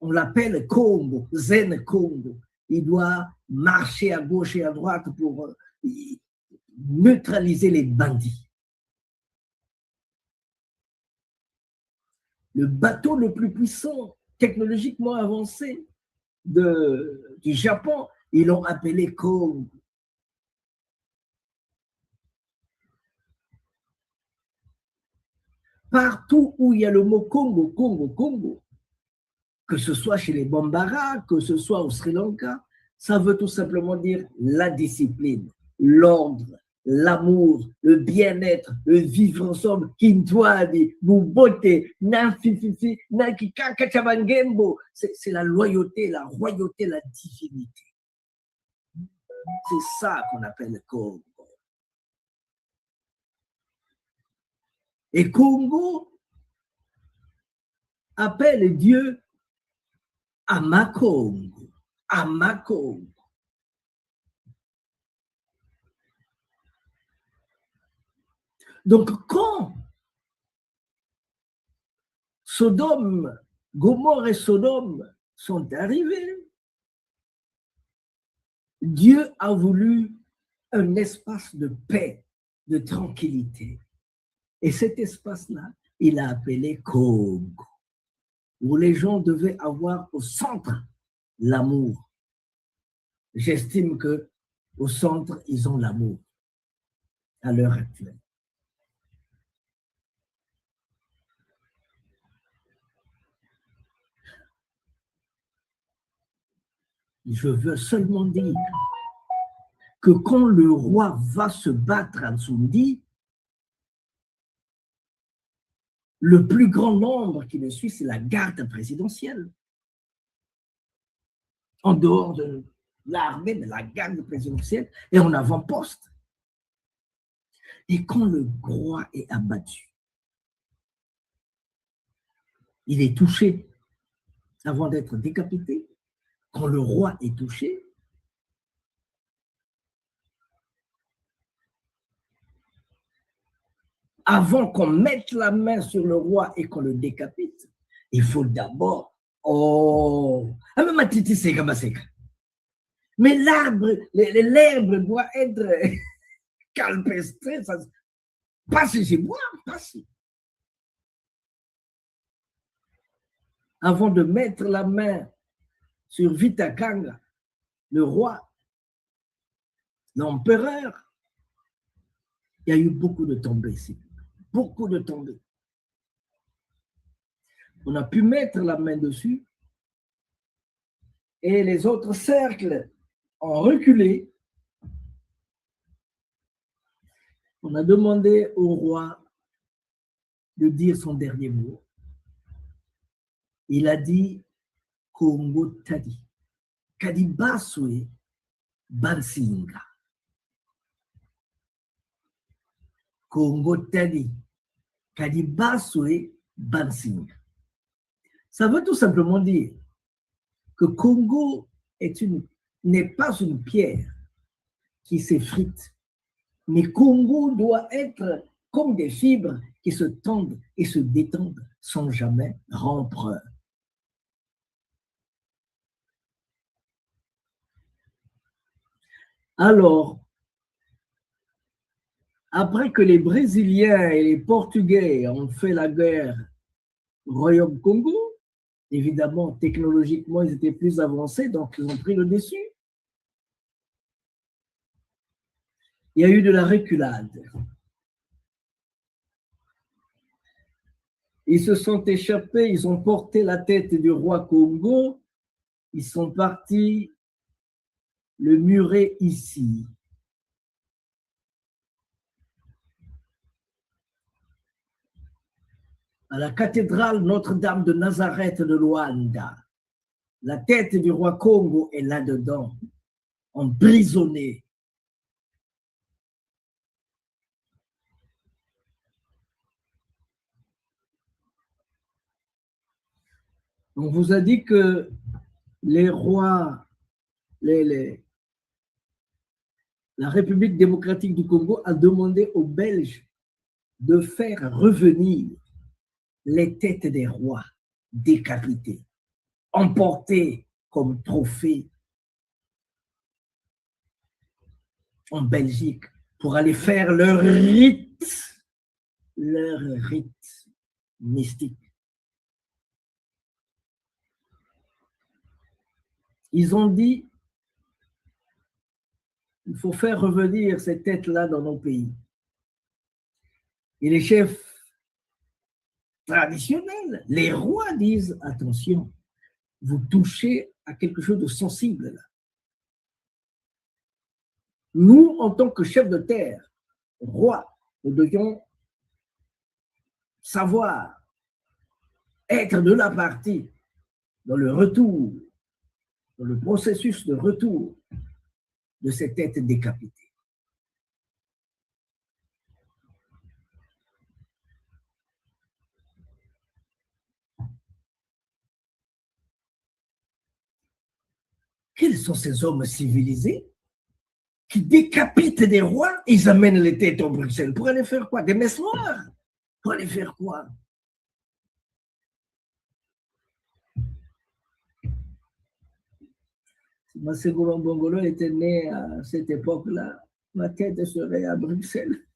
on l'appelle Congo, Zen Congo. Il doit marcher à gauche et à droite pour neutraliser les bandits. Le bateau le plus puissant, technologiquement avancé du Japon, ils l'ont appelé Congo. Partout où il y a le mot Congo, Congo, Congo, que ce soit chez les Bambara, que ce soit au Sri Lanka, ça veut tout simplement dire la discipline, l'ordre, l'amour, le bien-être, le vivre ensemble, Kintwadi, Bubote, Nafififi, Nakikakachabangembo. C'est la loyauté, la royauté, la divinité. C'est ça qu'on appelle Congo. Et Congo appelle Dieu Amakongo, Amakongo. Donc, quand Sodome, Gomorrhe et Sodome sont arrivés, Dieu a voulu un espace de paix, de tranquillité. Et cet espace-là, il a appelé Congo, où les gens devaient avoir au centre l'amour. J'estime qu'au centre, ils ont l'amour à l'heure actuelle. Je veux seulement dire que quand le roi va se battre à Nsundi, le plus grand nombre qui le suit, c'est la garde présidentielle. En dehors de l'armée, mais la garde présidentielle est en avant-poste. Et quand le roi est abattu, il est touché avant d'être décapité. Quand le roi est touché, avant qu'on mette la main sur le roi et qu'on le décapite, il faut d'abord, mais l'herbe doit être calpestrée, passe chez moi, passe. Avant de mettre la main sur Vitakanga, le roi, l'empereur, il y a eu beaucoup de tombées ici. Beaucoup de tombées. On a pu mettre la main dessus et les autres cercles ont reculé. On a demandé au roi de dire son dernier mot. Il a dit Congo Tadi, Kadibaswe Bansinga. Congo Tadi, Kadibaswe Bansinga. Ça veut tout simplement dire que Congo n'est pas une pierre qui s'effrite, mais Congo doit être comme des fibres qui se tendent et se détendent sans jamais rompre. Alors, après que les Brésiliens et les Portugais ont fait la guerre au Royaume Congo, évidemment, technologiquement, ils étaient plus avancés, donc ils ont pris le dessus. Il y a eu de la reculade. Ils se sont échappés, ils ont porté la tête du roi Congo, ils sont partis le murer ici. À la cathédrale Notre-Dame de Nazareth de Luanda, la tête du roi Congo est là-dedans, emprisonnée. On vous a dit que les rois, la République démocratique du Congo a demandé aux Belges de faire revenir les têtes des rois décapités. emportés comme trophée en Belgique pour aller faire leur rite mystique. Ils ont dit, il faut faire revenir ces têtes-là dans nos pays. Et les chefs traditionnels, les rois disent, attention, vous touchez à quelque chose de sensible là. Nous, en tant que chefs de terre, rois, nous devions savoir être de la partie dans le retour, dans le processus de retour de ces têtes décapitées. Quels sont ces hommes civilisés qui décapitent des rois et ils amènent les têtes en Bruxelles? Pour aller faire quoi? Des messes noires? Pour aller faire quoi? Si Masegolo Mbongolo était né à cette époque-là, ma tête serait à Bruxelles.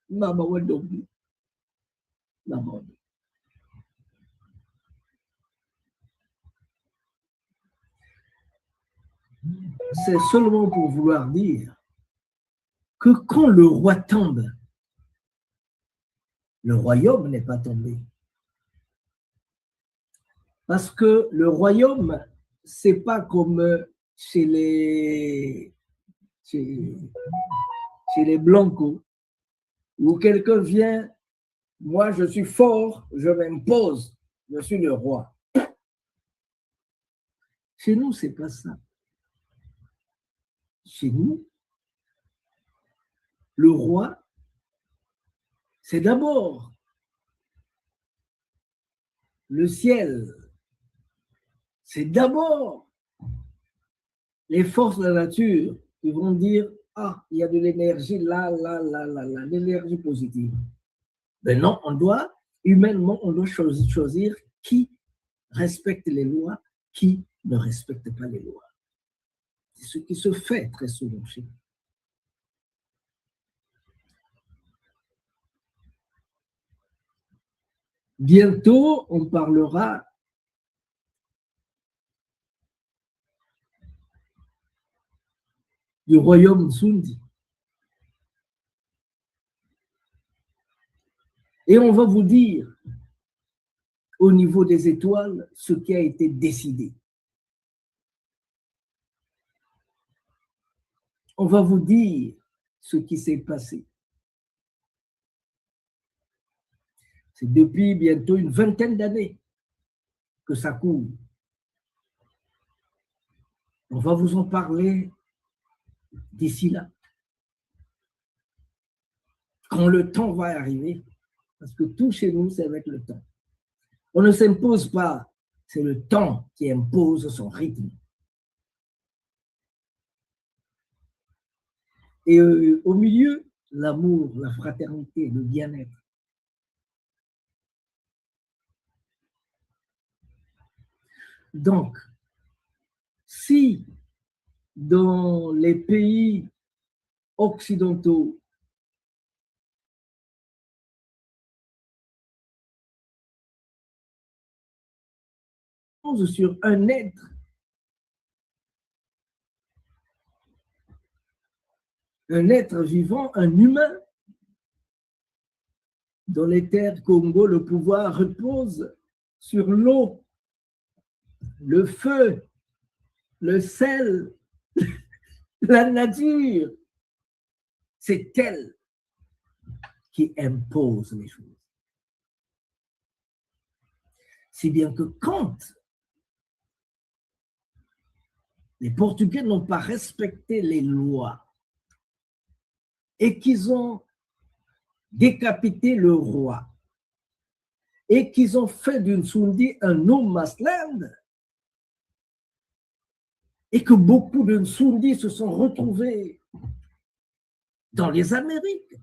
Maman Wadobi. Maman. C'est seulement pour vouloir dire que quand le roi tombe, le royaume n'est pas tombé. Parce que le royaume, c'est pas comme chez les Blancos, où quelqu'un vient, moi je suis fort, je m'impose, je suis le roi. Chez nous, c'est pas ça. Chez nous, le roi, c'est d'abord le ciel, c'est d'abord les forces de la nature qui vont dire « Ah, il y a de l'énergie là, l'énergie positive. » Mais non, humainement, on doit choisir qui respecte les lois, qui ne respecte pas les lois. C'est ce qui se fait très souvent chez nous. Bientôt, on parlera du royaume Nsundi. Et on va vous dire, au niveau des étoiles, ce qui a été décidé. On va vous dire ce qui s'est passé. C'est depuis bientôt une vingtaine d'années que ça court. On va vous en parler d'ici là. Quand le temps va arriver, parce que tout chez nous, c'est avec le temps. On ne s'impose pas, c'est le temps qui impose son rythme. Et au milieu, l'amour, la fraternité, le bien-être. Donc, si dans les pays occidentaux, sur un être vivant, un humain, dans les terres Congo, le pouvoir repose sur l'eau, le feu, le sel, la nature. C'est elle qui impose les choses. Si bien que quand les Portugais n'ont pas respecté les lois et qu'ils ont décapité le roi et qu'ils ont fait d'une Nsundi un no man's land et que beaucoup de Nsundi se sont retrouvés dans les Amériques.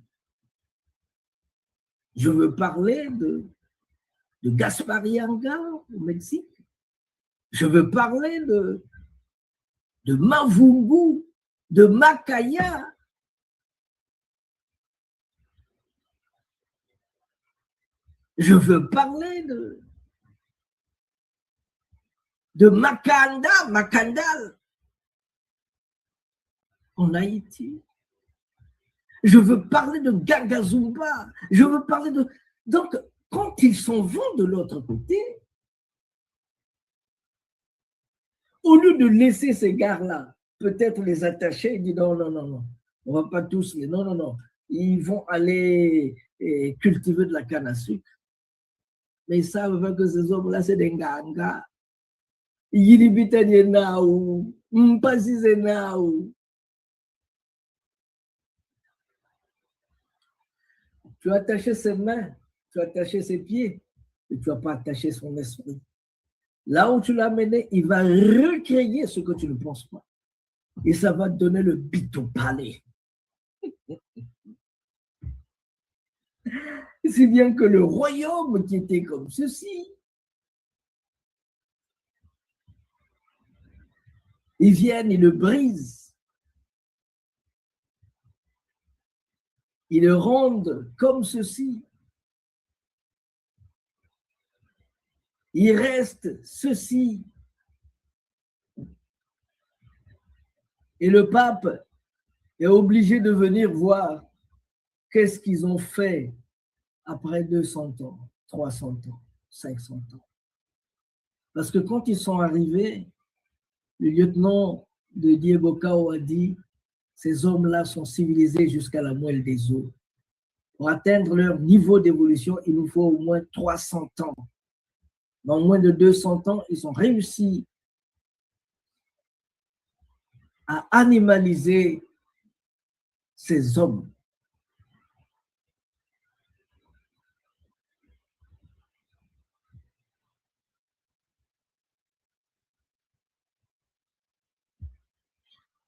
Je veux parler de Gaspar Yanga au Mexique. Je veux parler de Mavungu, de Makaya. Je veux parler de Makandal en Haïti. Je veux parler de Gagazumba. Je veux parler de... Donc, quand ils s'en vont de l'autre côté, au lieu de laisser ces gars-là, peut-être les attacher, ils disent non, non, non, non, on ne va pas tous les... Non, non, non, ils vont aller cultiver de la canne à sucre. Mais ils savent que ces hommes-là, c'est des ganga. Ils disent tu as attaché ses mains, tu as attaché ses pieds, et tu n'as pas attaché son esprit. Là où tu l'as mené, il va recréer ce que tu ne penses pas. Et ça va te donner le bitopalais. Si bien que le royaume qui était comme ceci, ils viennent, ils le brisent. Ils le rendent comme ceci. Il reste ceci. Et le pape est obligé de venir voir qu'est-ce qu'ils ont fait après 200 ans, 300 ans, 500 ans. Parce que quand ils sont arrivés, le lieutenant de Diego Cao a dit « Ces hommes-là sont civilisés jusqu'à la moelle des os. Pour atteindre leur niveau d'évolution, il nous faut au moins 300 ans. Dans moins de 200 ans, ils ont réussi à animaliser ces hommes. »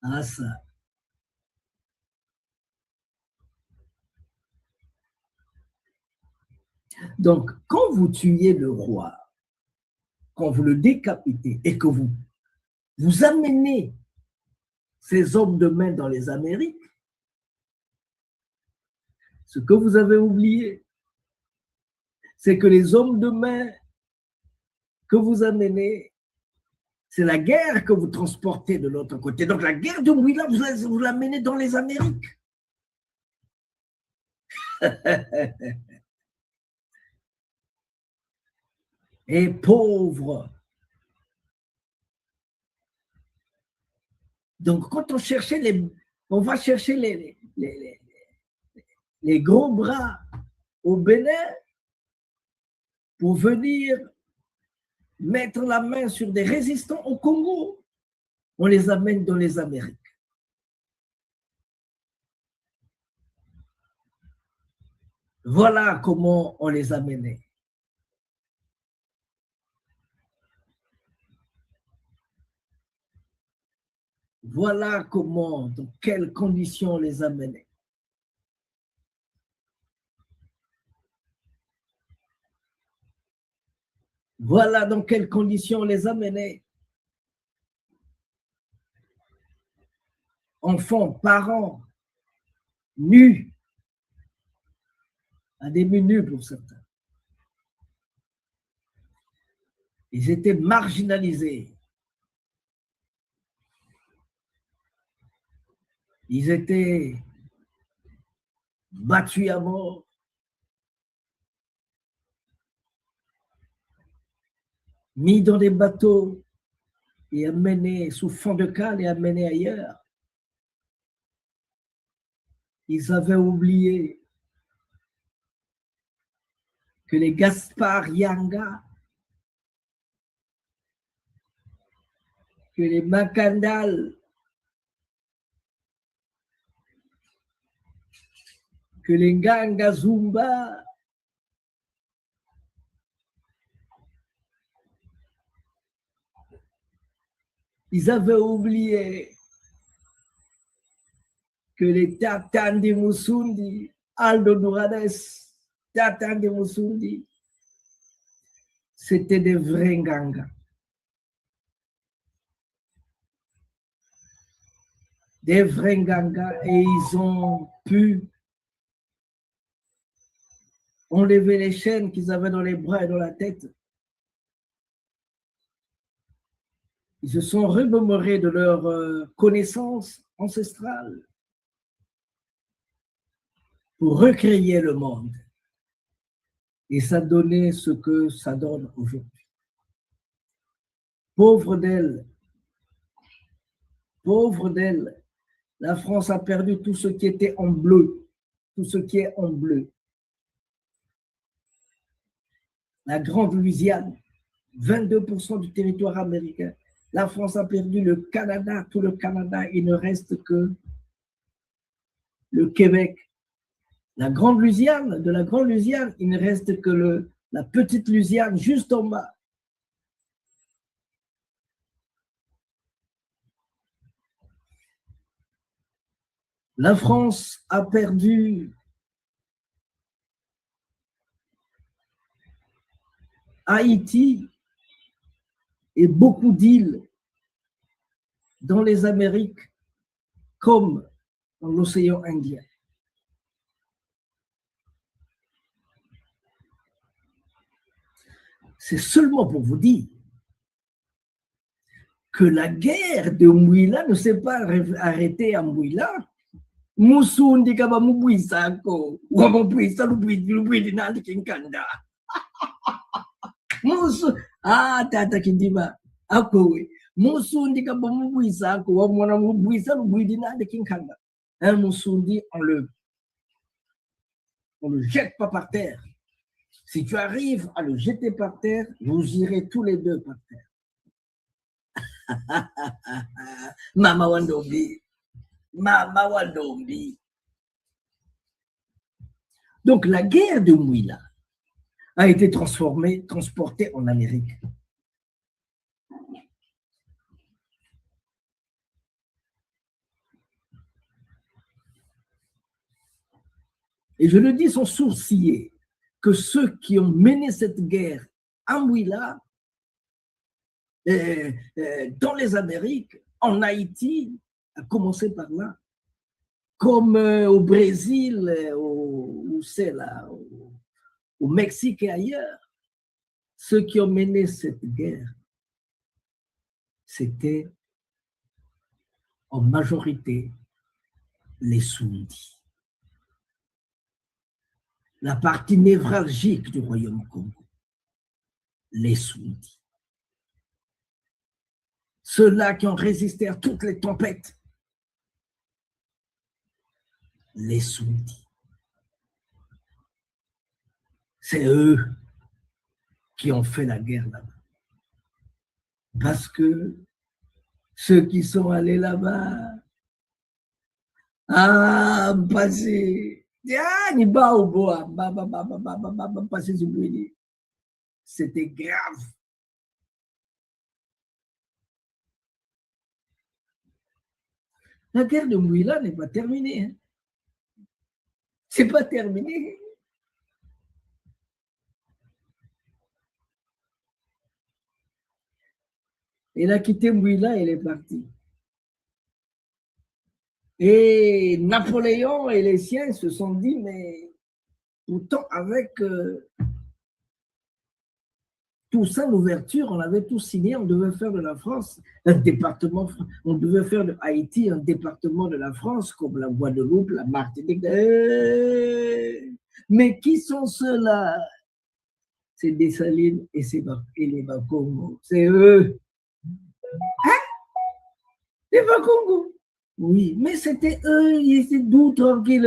Ah ça. Donc, quand vous tuez le roi, quand vous le décapitez et que vous amenez ces hommes de main dans les Amériques, ce que vous avez oublié, c'est que les hommes de main que vous amenez, c'est la guerre que vous transportez de l'autre côté. Donc la guerre de Mouila, vous l'amenez dans les Amériques. Et pauvres. Donc quand on va chercher les gros bras au Bénin pour venir mettre la main sur des résistants au Congo, on les amène dans les Amériques. Voilà comment on les amenait. Voilà comment, dans quelles conditions on les amenait. Voilà dans quelles conditions on les amenait. Enfants, parents, nus, à demi nus pour certains. Ils étaient marginalisés. Ils étaient battus à mort. Mis dans des bateaux et amenés sous fond de cale et amenés ailleurs. Ils avaient oublié que les Gaspar Yanga, que les Makandal, que les Gangazumba, ils avaient oublié que les Tatan de Musundi, Aldo Durades, Tatan de Musundi, C'était des vrais Nganga. Des vrais Nganga, et ils ont pu enlever les chaînes qu'ils avaient dans les bras et dans la tête. Ils se sont remémorés de leur connaissance ancestrale pour recréer le monde. Et ça donnait ce que ça donne aujourd'hui. Pauvre d'elle, la France a perdu tout ce qui était en bleu, tout ce qui est en bleu. La grande Louisiane, 22% du territoire américain. La France a perdu le Canada, tout le Canada, il ne reste que le Québec. La grande Louisiane, de la grande Louisiane, il ne reste que la petite Louisiane juste en bas. La France a perdu Haïti et beaucoup d'îles dans les Amériques comme dans l'océan Indien. C'est seulement pour vous dire que la guerre de Mouila ne s'est pas arrêtée à Mouila. Musundi kaba mubwisa ko wamubwisa lubwidi nandi kinkanda musu tata kindima akowe musundi kaba mubwisa ko wamona mubwisa lubwidi nandi kinkanda. Un musundi on le jette pas par terre. Si tu arrives à le jeter par terre, vous irez tous les deux par terre. Mama Wandombi. Mama Wandombi. Donc la guerre de Mouila a été transportée en Amérique. Et je le dis sans sourciller, que ceux qui ont mené cette guerre à Mouila, dans les Amériques, en Haïti, à commencer par là, comme au Brésil, au Mexique et ailleurs, ceux qui ont mené cette guerre, c'était en majorité les Soundis. La partie névralgique du Royaume Congo, les Soundis. Ceux-là qui ont résisté à toutes les tempêtes, les Soundis. C'est eux qui ont fait la guerre là-bas. Parce que ceux qui sont allés là-bas, c'était grave. La guerre de Mouila n'est pas terminée. Hein. C'est pas terminé. Il a quitté Mouila et il est parti. Et Napoléon et les siens se sont dit, mais pourtant avec tout ça, l'ouverture, on avait tout signé, on devait faire de la France un département, on devait faire de Haïti un département de la France, comme la Guadeloupe, la Martinique. Mais qui sont ceux-là? C'est Dessalines et les Bakongo. C'est eux. Hein? Les Bakongo. Oui, mais c'était eux, ils étaient d'où tranquille.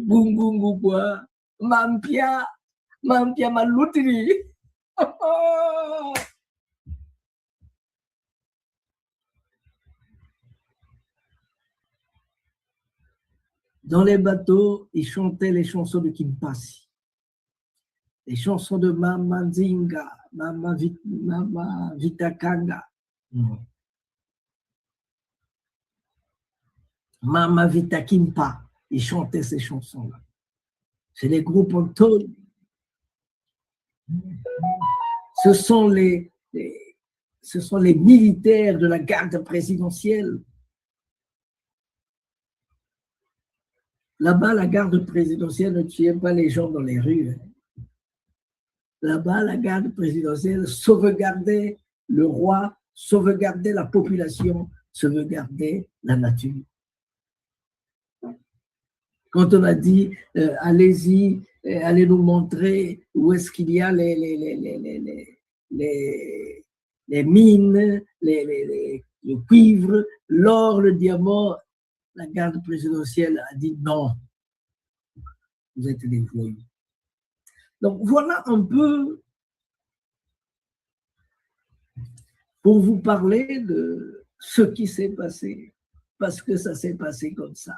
Bungungu quoi. Mampia Maloutri. Dans les bateaux, ils chantaient les chansons de Kimpasi. Les chansons de Mama Nzinga, Mama Vitakanga. Mama Vitakimpa, ils chantaient ces chansons-là. C'est les groupes Anton. Ce sont les militaires de la garde présidentielle. Là-bas, la garde présidentielle ne tuait pas les gens dans les rues. Là-bas, la garde présidentielle sauvegardait le roi, sauvegardait la population, sauvegardait la nature. Quand on a dit allez-y, allez nous montrer où est-ce qu'il y a les mines, le cuivre, l'or, le diamant, la garde présidentielle a dit non, vous êtes des voyous. Donc voilà un peu pour vous parler de ce qui s'est passé, parce que ça s'est passé comme ça.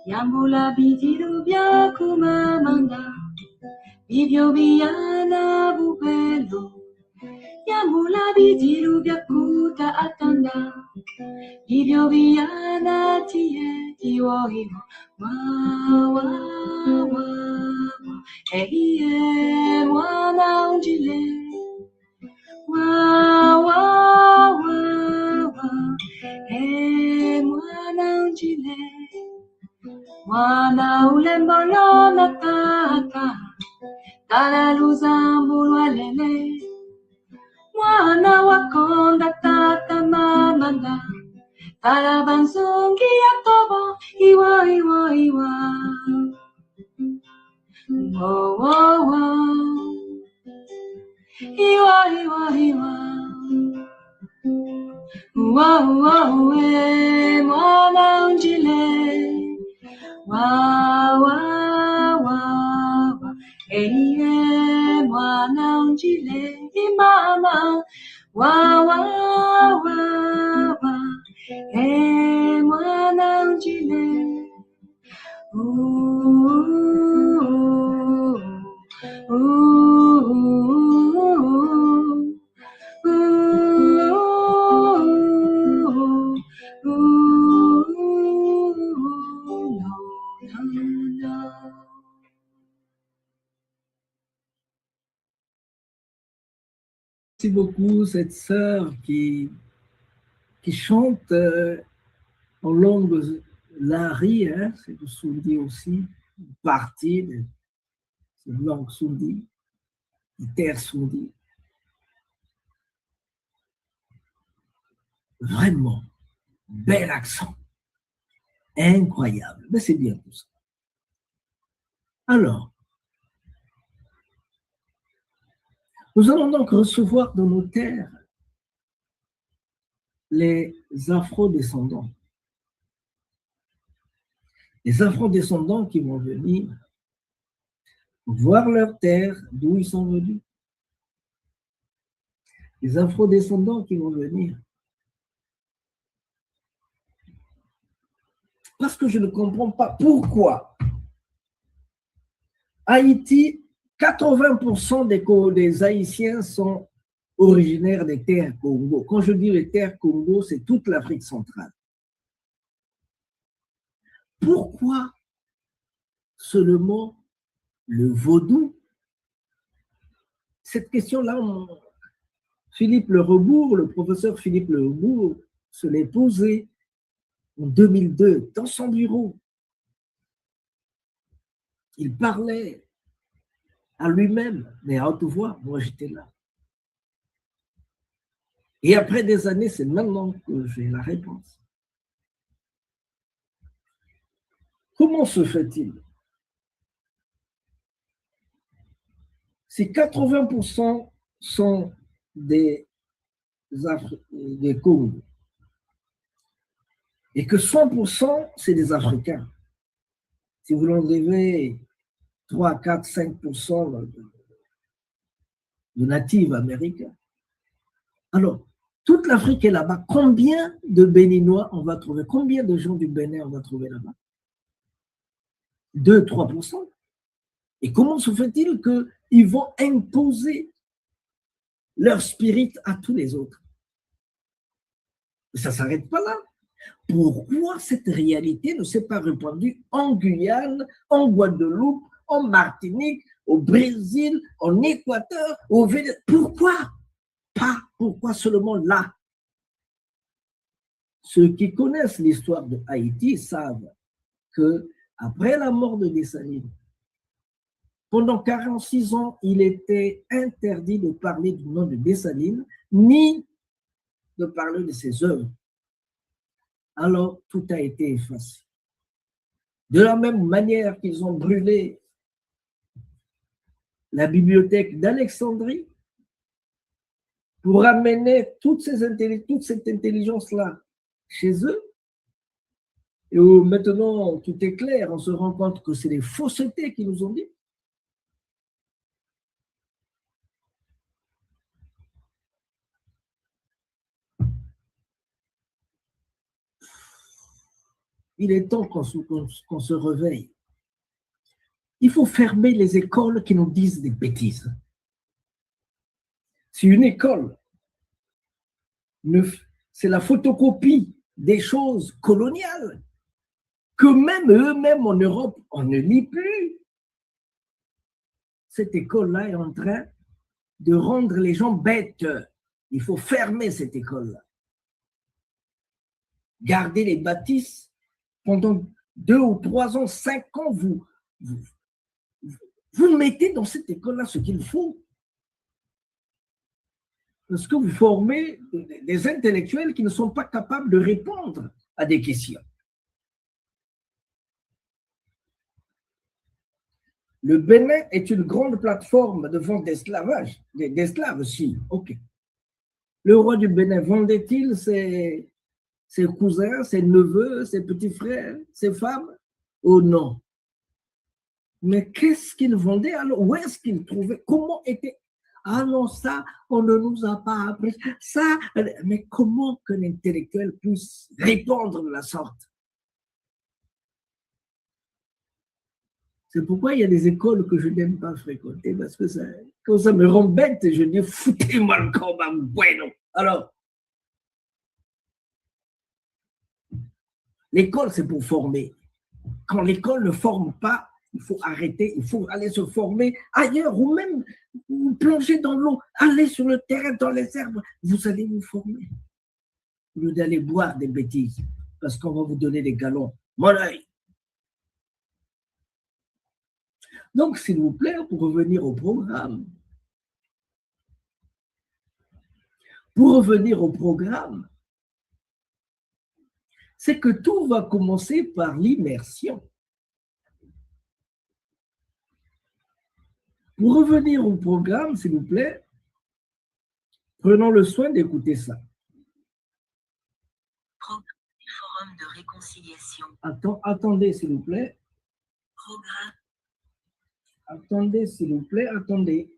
Yambula bitiru bya kumamanda, bibyo biyana bupelo. Yambula bitiru bya kuta atanda, bibyo biyana tiye iwo iwo. Wa wa wa wa, hey mwana unjile. Wa wa wa wa, hey mwana unjile. Mwana ulembolo na tata, talaluza mbulwa lele. Mwana wakonda tata mamanda, talabanzungi ya tobo, iwa iwa iwa. Wo wo wo, iwa iwa iwa. Wo wo we, mwana unjile. Wa wa wa wa, hey mwana unjile imama. Wa wa wa wa, hey mwana unjile. Merci beaucoup cette sœur qui chante en langue lari, hein, c'est du Sundi aussi, une partie de cette langue Sundi, des terres Sundi. Vraiment, bel accent, incroyable, mais c'est bien tout ça. Alors, nous allons donc recevoir dans nos terres les afro-descendants. Les afro-descendants qui vont venir voir leur terre, d'où ils sont venus. Les afro-descendants qui vont venir. Parce que je ne comprends pas pourquoi Haïti, 80% des Haïtiens sont originaires des terres Congo. Quand je dis les terres Congo, c'est toute l'Afrique centrale. Pourquoi seulement le vaudou? Cette question-là, Philippe Le Rebourg, le professeur Philippe Le Rebourg, se l'est posée en 2002 dans son bureau. Il parlait à lui-même, mais à haute voix, moi j'étais là. Et après des années, c'est maintenant que j'ai la réponse. Comment se fait-il? Si 80% sont des Congos et que 100% c'est des Africains, si vous l'enlevez 3, 4, 5% de natifs américains. Alors, toute l'Afrique est là-bas. Combien de Béninois on va trouver? Combien de gens du Bénin on va trouver là-bas? 2, 3%. Et comment se fait-il qu'ils vont imposer leur spirit à tous les autres? Ça ne s'arrête pas là. Pourquoi cette réalité ne s'est pas répandue en Guyane, en Guadeloupe, en Martinique, au Brésil, en Équateur, au Venezuela? Pourquoi pas? Pourquoi seulement là? Ceux qui connaissent l'histoire de Haïti savent que après la mort de Dessalines, pendant 46 ans, il était interdit de parler du nom de Dessalines, ni de parler de ses œuvres. Alors, tout a été effacé. De la même manière qu'ils ont brûlé la bibliothèque d'Alexandrie pour amener toute cette intelligence-là chez eux, et où maintenant tout est clair, on se rend compte que c'est des faussetés qu'ils nous ont dit. Il est temps qu'on se réveille. Il faut fermer les écoles qui nous disent des bêtises. Si une école, c'est la photocopie des choses coloniales, que même eux-mêmes en Europe, on ne lit plus. Cette école-là est en train de rendre les gens bêtes. Il faut fermer cette école-là. Garder les bâtisses pendant 2 ou 3 ans, 5 ans, vous mettez dans cette école-là ce qu'il faut. Parce que vous formez des intellectuels qui ne sont pas capables de répondre à des questions. Le Bénin est une grande plateforme de vente d'esclavage, d'esclaves aussi, ok. Le roi du Bénin vendait-il ses cousins, ses neveux, ses petits frères, ses femmes? Oh non. Mais qu'est-ce qu'il vendait alors? Où est-ce qu'il trouvait? Comment était? Ah non, ça, on ne nous a pas appris. Ça, mais comment qu'un intellectuel puisse répondre de la sorte? C'est pourquoi il y a des écoles que je n'aime pas fréquenter, parce que quand ça me rend bête, je dis foutez-moi le combat, bueno. Alors, l'école, c'est pour former. Quand l'école ne forme pas, il faut arrêter, il faut aller se former ailleurs ou même vous plonger dans l'eau, aller sur le terrain, dans les herbes, vous allez vous former. Au lieu d'aller boire des bêtises, parce qu'on va vous donner des galons. Mon œil. Donc, s'il vous plaît, pour revenir au programme, c'est que tout va commencer par l'immersion. Pour revenir au programme, s'il vous plaît, prenons le soin d'écouter ça. Programme du Forum de réconciliation. Attendez, s'il vous plaît. Programme. Attendez, s'il vous plaît, attendez.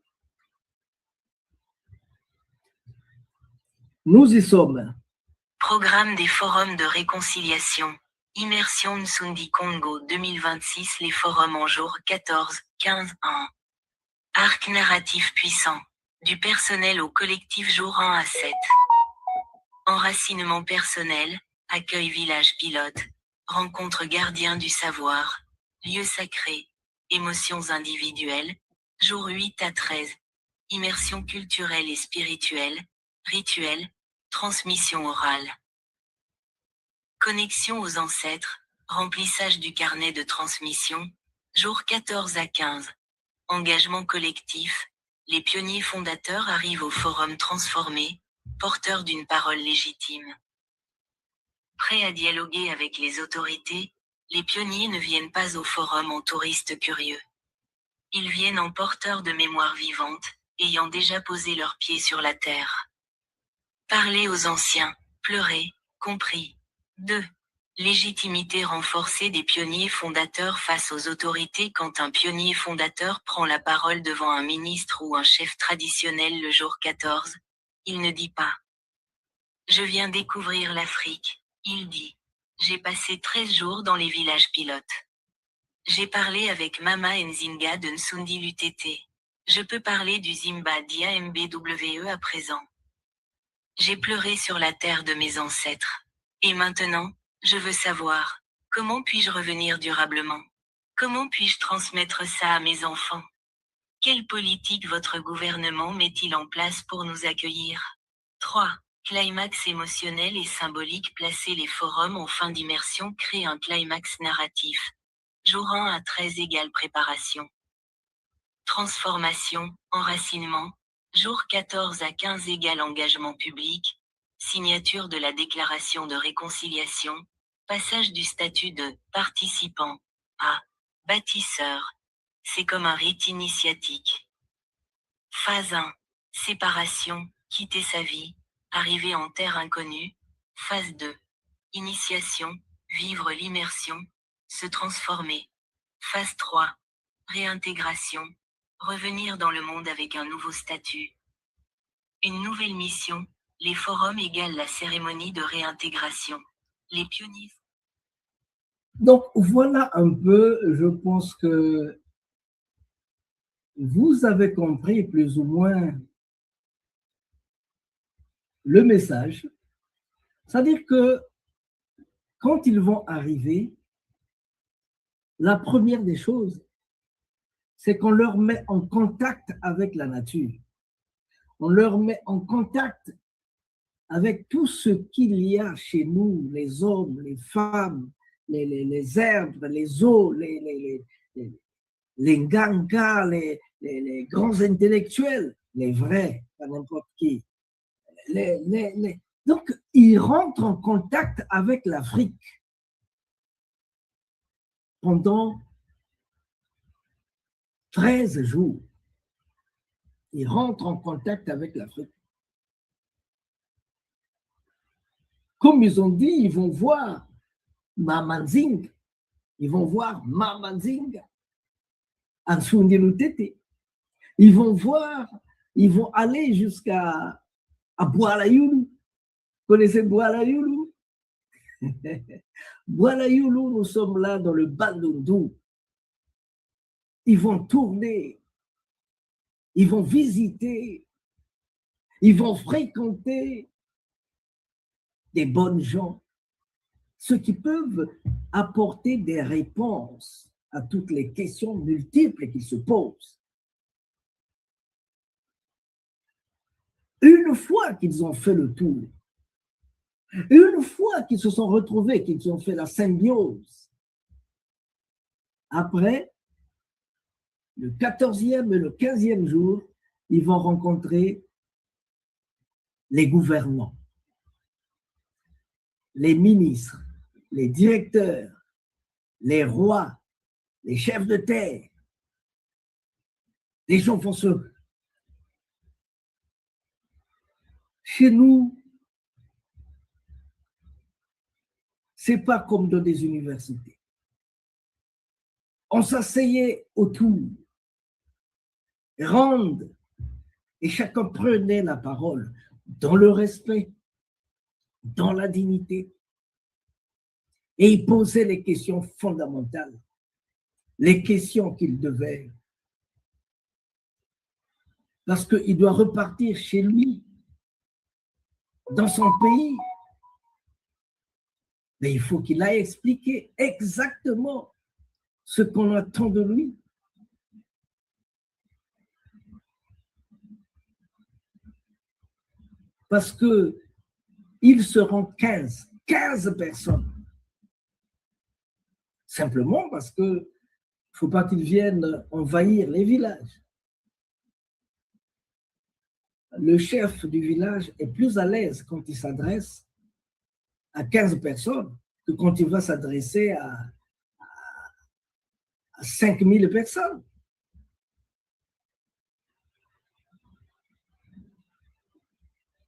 Nous y sommes. Programme des forums de réconciliation. Immersion Nsundi Congo 2026, les forums en jour 14, 15, 1. Arc narratif puissant. Du personnel au collectif jour 1 à 7. Enracinement personnel, accueil village pilote, rencontre gardien du savoir, lieu sacré, émotions individuelles, jour 8 à 13. Immersion culturelle et spirituelle, rituel, transmission orale. Connexion aux ancêtres, remplissage du carnet de transmission, jour 14 à 15. Engagement collectif, les pionniers fondateurs arrivent au forum transformé, porteurs d'une parole légitime. Prêts à dialoguer avec les autorités, les pionniers ne viennent pas au forum en touristes curieux. Ils viennent en porteurs de mémoire vivante, ayant déjà posé leurs pieds sur la terre. Parler aux anciens, pleurer, compris. 2. Légitimité renforcée des pionniers fondateurs face aux autorités. Quand un pionnier fondateur prend la parole devant un ministre ou un chef traditionnel le jour 14, il ne dit pas « Je viens découvrir l'Afrique », il dit « J'ai passé 13 jours dans les villages pilotes. J'ai parlé avec Mama Nzinga de Nsundi Lutete. Je peux parler du Zimbadia MBWE à présent. J'ai pleuré sur la terre de mes ancêtres. Et maintenant, je veux savoir, comment puis-je revenir durablement? Comment puis-je transmettre ça à mes enfants? Quelle politique votre gouvernement met-il en place pour nous accueillir? 3. Climax émotionnel et symbolique. Placer les forums en fin d'immersion crée un climax narratif. Jour 1 à 13 égale préparation. Transformation, enracinement. Jour 14 à 15 égale engagement public. Signature de la déclaration de réconciliation. Passage du statut de participant à bâtisseur. C'est comme un rite initiatique. Phase 1. Séparation, quitter sa vie, arriver en terre inconnue. Phase 2. Initiation, vivre l'immersion, se transformer. Phase 3. Réintégration, revenir dans le monde avec un nouveau statut. Une nouvelle mission, les forums égale la cérémonie de réintégration. Les pionniers. Donc, voilà un peu, je pense que vous avez compris plus ou moins le message. C'est-à-dire que quand ils vont arriver, la première des choses, c'est qu'on leur met en contact avec la nature. On leur met en contact avec tout ce qu'il y a chez nous, les hommes, les femmes, les herbes, les eaux, les ngangas, les grands intellectuels, les vrais, pas n'importe qui. Donc, ils rentrent en contact avec l'Afrique pendant 13 jours. Ils rentrent en contact avec l'Afrique. Comme ils ont dit, ils vont voir Mama Nzinga, ils vont voir Mama Nzinga, Nsundi Lutete. Ils vont aller jusqu'à Bouala Yulu. Vous connaissez Bouala Yulu? Bouala Yulu, nous sommes là dans le Bandundu. Ils vont tourner, ils vont visiter, ils vont fréquenter des bonnes gens, ceux qui peuvent apporter des réponses à toutes les questions multiples qui se posent. Une fois qu'ils ont fait le tour, une fois qu'ils se sont retrouvés, qu'ils ont fait la symbiose, après, le 14e et le 15e jour, ils vont rencontrer les gouvernants, les ministres, les directeurs, les rois, les chefs de terre. Les gens vont se... Chez nous, c'est pas comme dans des universités. On s'asseyait autour, ronde, et chacun prenait la parole dans le respect, dans la dignité. Et il posait les questions fondamentales, les questions qu'il devait. Parce qu'il doit repartir chez lui, dans son pays. Mais il faut qu'il aille expliquer exactement ce qu'on attend de lui. Parce qu'ils seront 15 personnes. Simplement parce qu'il ne faut pas qu'ils viennent envahir les villages. Le chef du village est plus à l'aise quand il s'adresse à 15 personnes que quand il va s'adresser à 5000 personnes.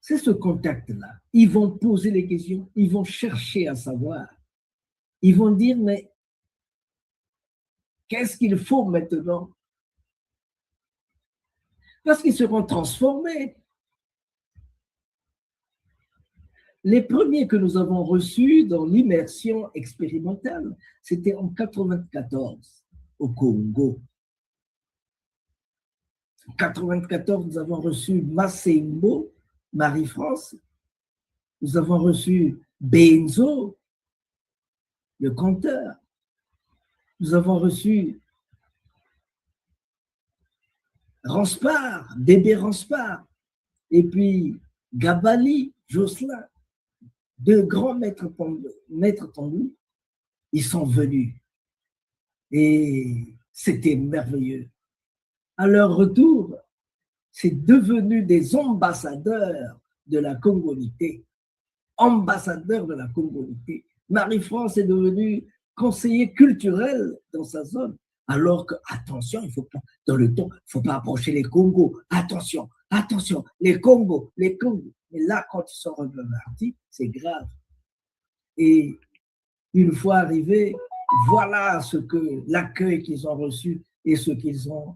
C'est ce contact-là. Ils vont poser les questions, ils vont chercher à savoir ils vont dire, mais qu'est-ce qu'il faut maintenant? Parce qu'ils seront transformés. Les premiers que nous avons reçus dans l'immersion expérimentale, c'était en 1994 au Congo. En 1994, nous avons reçu Massembo, Marie-France. Nous avons reçu Benzo, le conteur. Nous avons reçu Ranspar, Bébé Ranspar, et puis Gabali, Jocelyn, deux grands maîtres tandous. Ils sont venus et c'était merveilleux. À leur retour, c'est devenu des ambassadeurs de la congolité. Ambassadeurs de la congolité. Marie-France est devenue conseiller culturel dans sa zone. Alors que, attention, il faut pas, dans le temps, il ne faut pas approcher les Congos. Attention, attention, les Congos. Mais là, quand ils sont repartis, c'est grave. Et une fois arrivés, voilà ce que l'accueil qu'ils ont reçu et ce qu'ils ont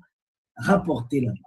rapporté là-bas.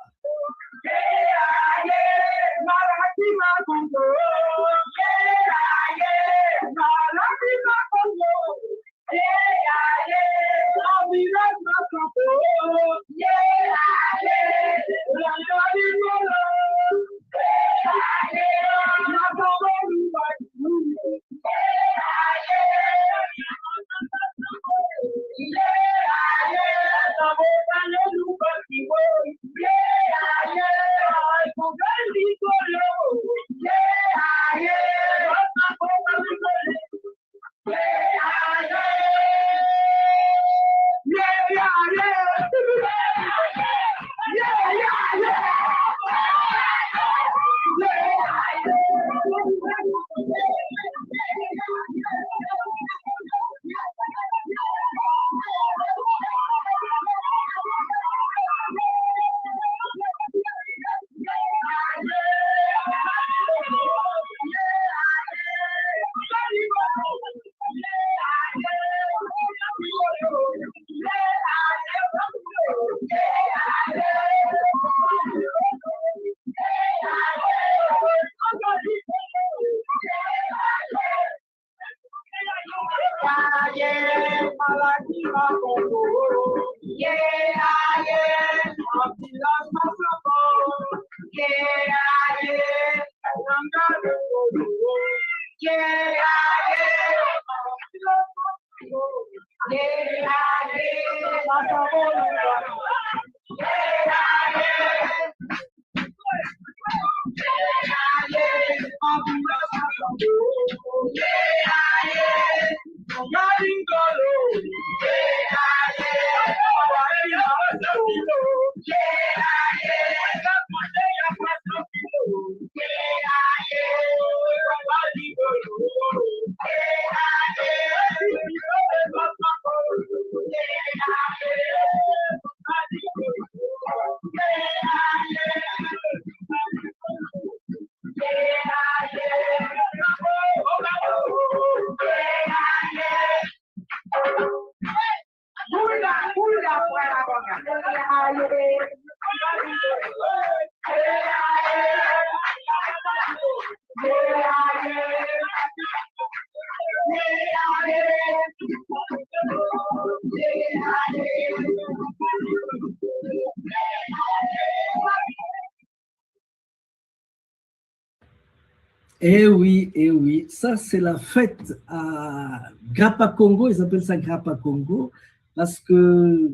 Eh oui, ça c'est la fête à Grappa Congo, ils appellent ça Grappa Congo, parce que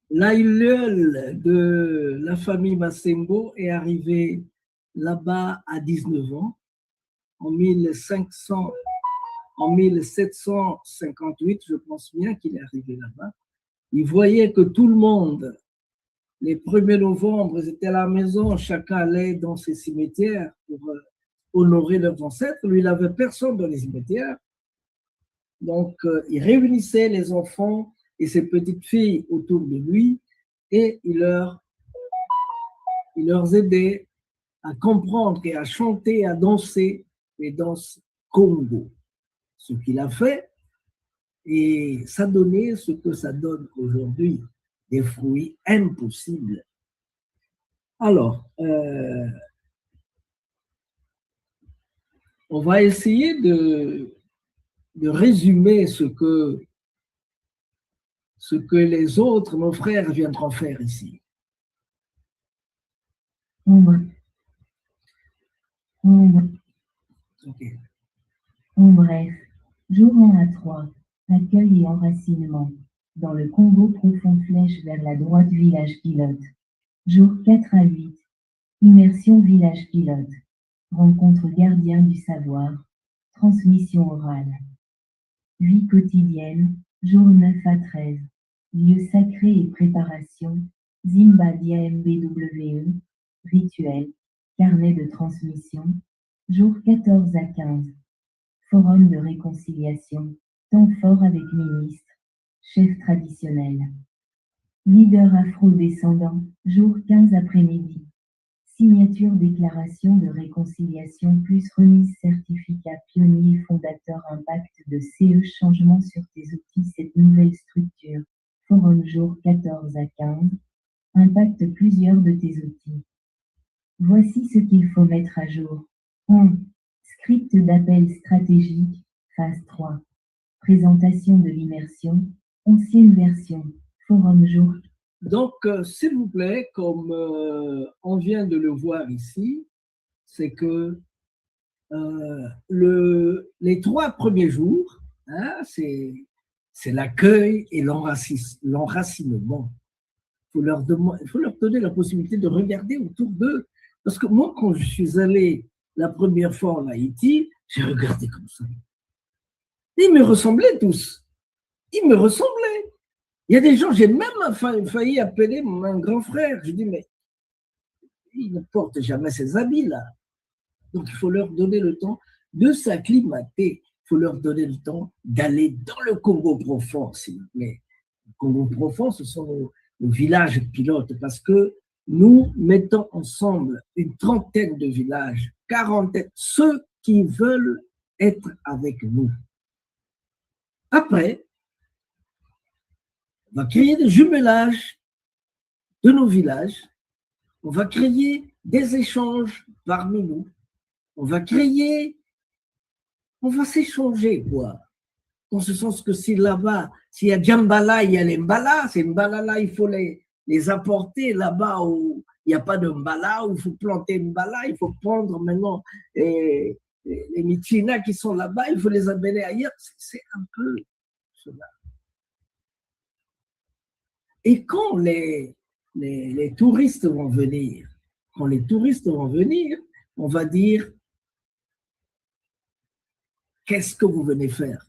l'aïeul de la famille Massembo est arrivé là-bas à 19 ans, en 1758, je pense bien qu'il est arrivé là-bas. Il voyait que tout le monde, les 1er novembre, ils étaient à la maison, chacun allait dans ses cimetières pour honorer leurs ancêtres. Lui, il n'avait personne dans les cimetières. Donc, il réunissait les enfants et ses petites filles autour de lui et il leur aidait à comprendre et à chanter, à danser les danses Congo. ce qu'il a fait, et ça donnait ce que ça donne aujourd'hui, des fruits impossibles. Alors, on va essayer de résumer ce que les autres, nos frères, viendront faire ici. Okay. En bref, jour 1 à 3, accueil et enracinement. Dans le Congo profond, flèche vers la droite, village pilote. Jour 4 à 8, immersion village pilote. Rencontre gardien du savoir. Transmission orale. Vie quotidienne, jour 9 à 13. Lieu sacré et préparation. Zimbadia MBWE. Rituel. Carnet de transmission. Jour 14 à 15. Forum de réconciliation. Temps fort avec ministre. Chef traditionnel. Leader afro-descendant. Jour 15 après-midi. Signature déclaration de réconciliation plus remise certificat pionnier fondateur impact de CE changement sur tes outils cette nouvelle structure. Forum jour 14 à 15. Impact plusieurs de tes outils. Voici ce qu'il faut mettre à jour. 1. Script d'appel stratégique, phase 3. Présentation de l'immersion, ancienne version, forum jour. Donc, s'il vous plaît, comme on vient de le voir ici, c'est que les 3 premiers jours, hein, c'est l'accueil et l'enracinement. Il faut leur donner la possibilité de regarder autour d'eux. Parce que moi, quand je suis allé la première fois en Haïti, j'ai regardé comme ça. Ils me ressemblaient tous. Ils me ressemblaient. Il y a des gens, j'ai même failli appeler mon grand frère. Je dis, mais il ne porte jamais ces habits-là. Donc, il faut leur donner le temps de s'acclimater. Il faut leur donner le temps d'aller dans le Congo profond, s'il vous plaît. Le Congo profond, ce sont nos villages pilotes, parce que nous mettons ensemble une trentaine de villages, 40, ceux qui veulent être avec nous. Après, on va créer des jumelages de nos villages, on va créer des échanges parmi nous, on va s'échanger, quoi. Dans ce sens que si là-bas, s'il y a Djambala, il y a les Mbala, ces Mbala-là, il faut les apporter là-bas où il n'y a pas de Mbala, où il faut planter Mbala, il faut prendre maintenant les Michina qui sont là-bas, il faut les amener ailleurs. C'est un peu cela. Et quand les touristes vont venir, on va dire, qu'est-ce que vous venez faire?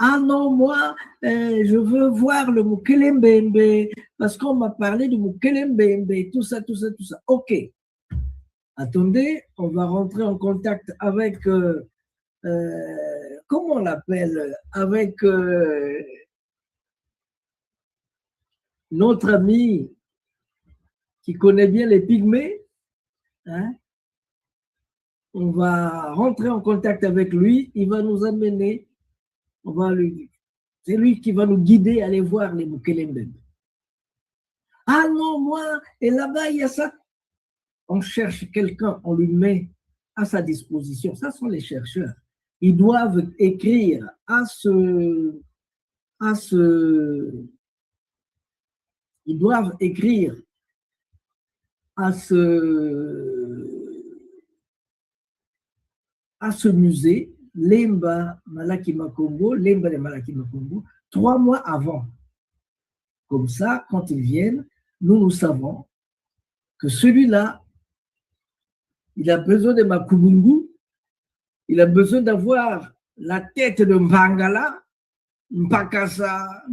Ah non, moi, je veux voir le Mukelembembe, parce qu'on m'a parlé du Mukelembembe, tout ça. Ok. Attendez, on va rentrer en contact avec, comment on l'appelle? Avec notre ami qui connaît bien les pygmées. Hein? On va rentrer en contact avec lui, il va nous amener. C'est lui qui va nous guider à aller voir les Mukelembembe. Ah non, moi, et là-bas, il y a ça. On cherche quelqu'un, on lui met à sa disposition. Ça sont les chercheurs. Ils doivent écrire ils doivent écrire à ce musée, Lemba Malakima Congo, Lemba de Malakima Congo, 3 mois avant. Comme ça, quand ils viennent, nous savons que celui-là, il a besoin de Makumungu, il a besoin d'avoir la tête de Mbangala, Mpakasa,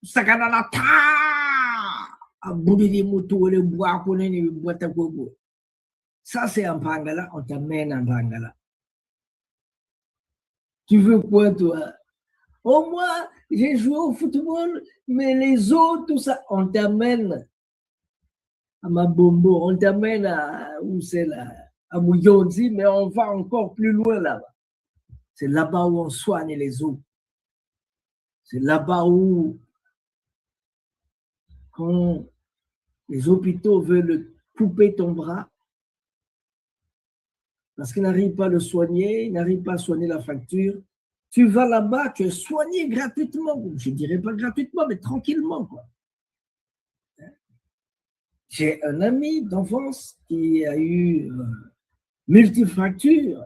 Sakanalata, Aboudi Moutou, le bois, le bois à gogo. Ça, c'est un Mbangala, on t'amène un Mbangala. Tu veux quoi, toi? Oh, moi, j'ai joué au football, mais les autres, tout ça, on t'amène à Mabombo, on t'amène à, où c'est là, à Mouyonzi, mais on va encore plus loin là-bas. C'est là-bas où on soigne les os. C'est là-bas où, quand les hôpitaux veulent couper ton bras, parce qu'ils n'arrivent pas à le soigner, ils n'arrivent pas à soigner la fracture, tu vas là-bas, tu es soigné gratuitement. Je ne dirais pas gratuitement, mais tranquillement, quoi. J'ai un ami d'enfance qui a eu multifracture,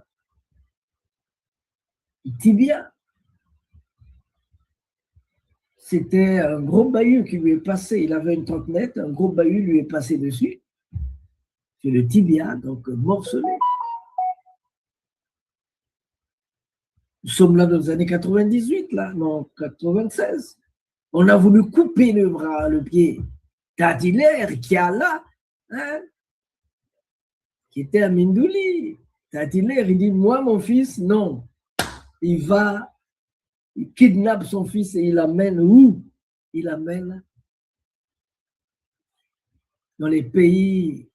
tibia. C'était un gros bahut qui lui est passé, il avait une trottinette, un gros bahut lui est passé dessus, c'est le tibia, donc morcelé. Nous sommes là dans les années 98, là, non, 96. On a voulu couper le bras, le pied. Tadiler, qui a là, hein, qui était à Mindouli. Tadiler, il dit, moi, mon fils, non. Il kidnappe son fils et il l'amène où? Il l'amène dans les pays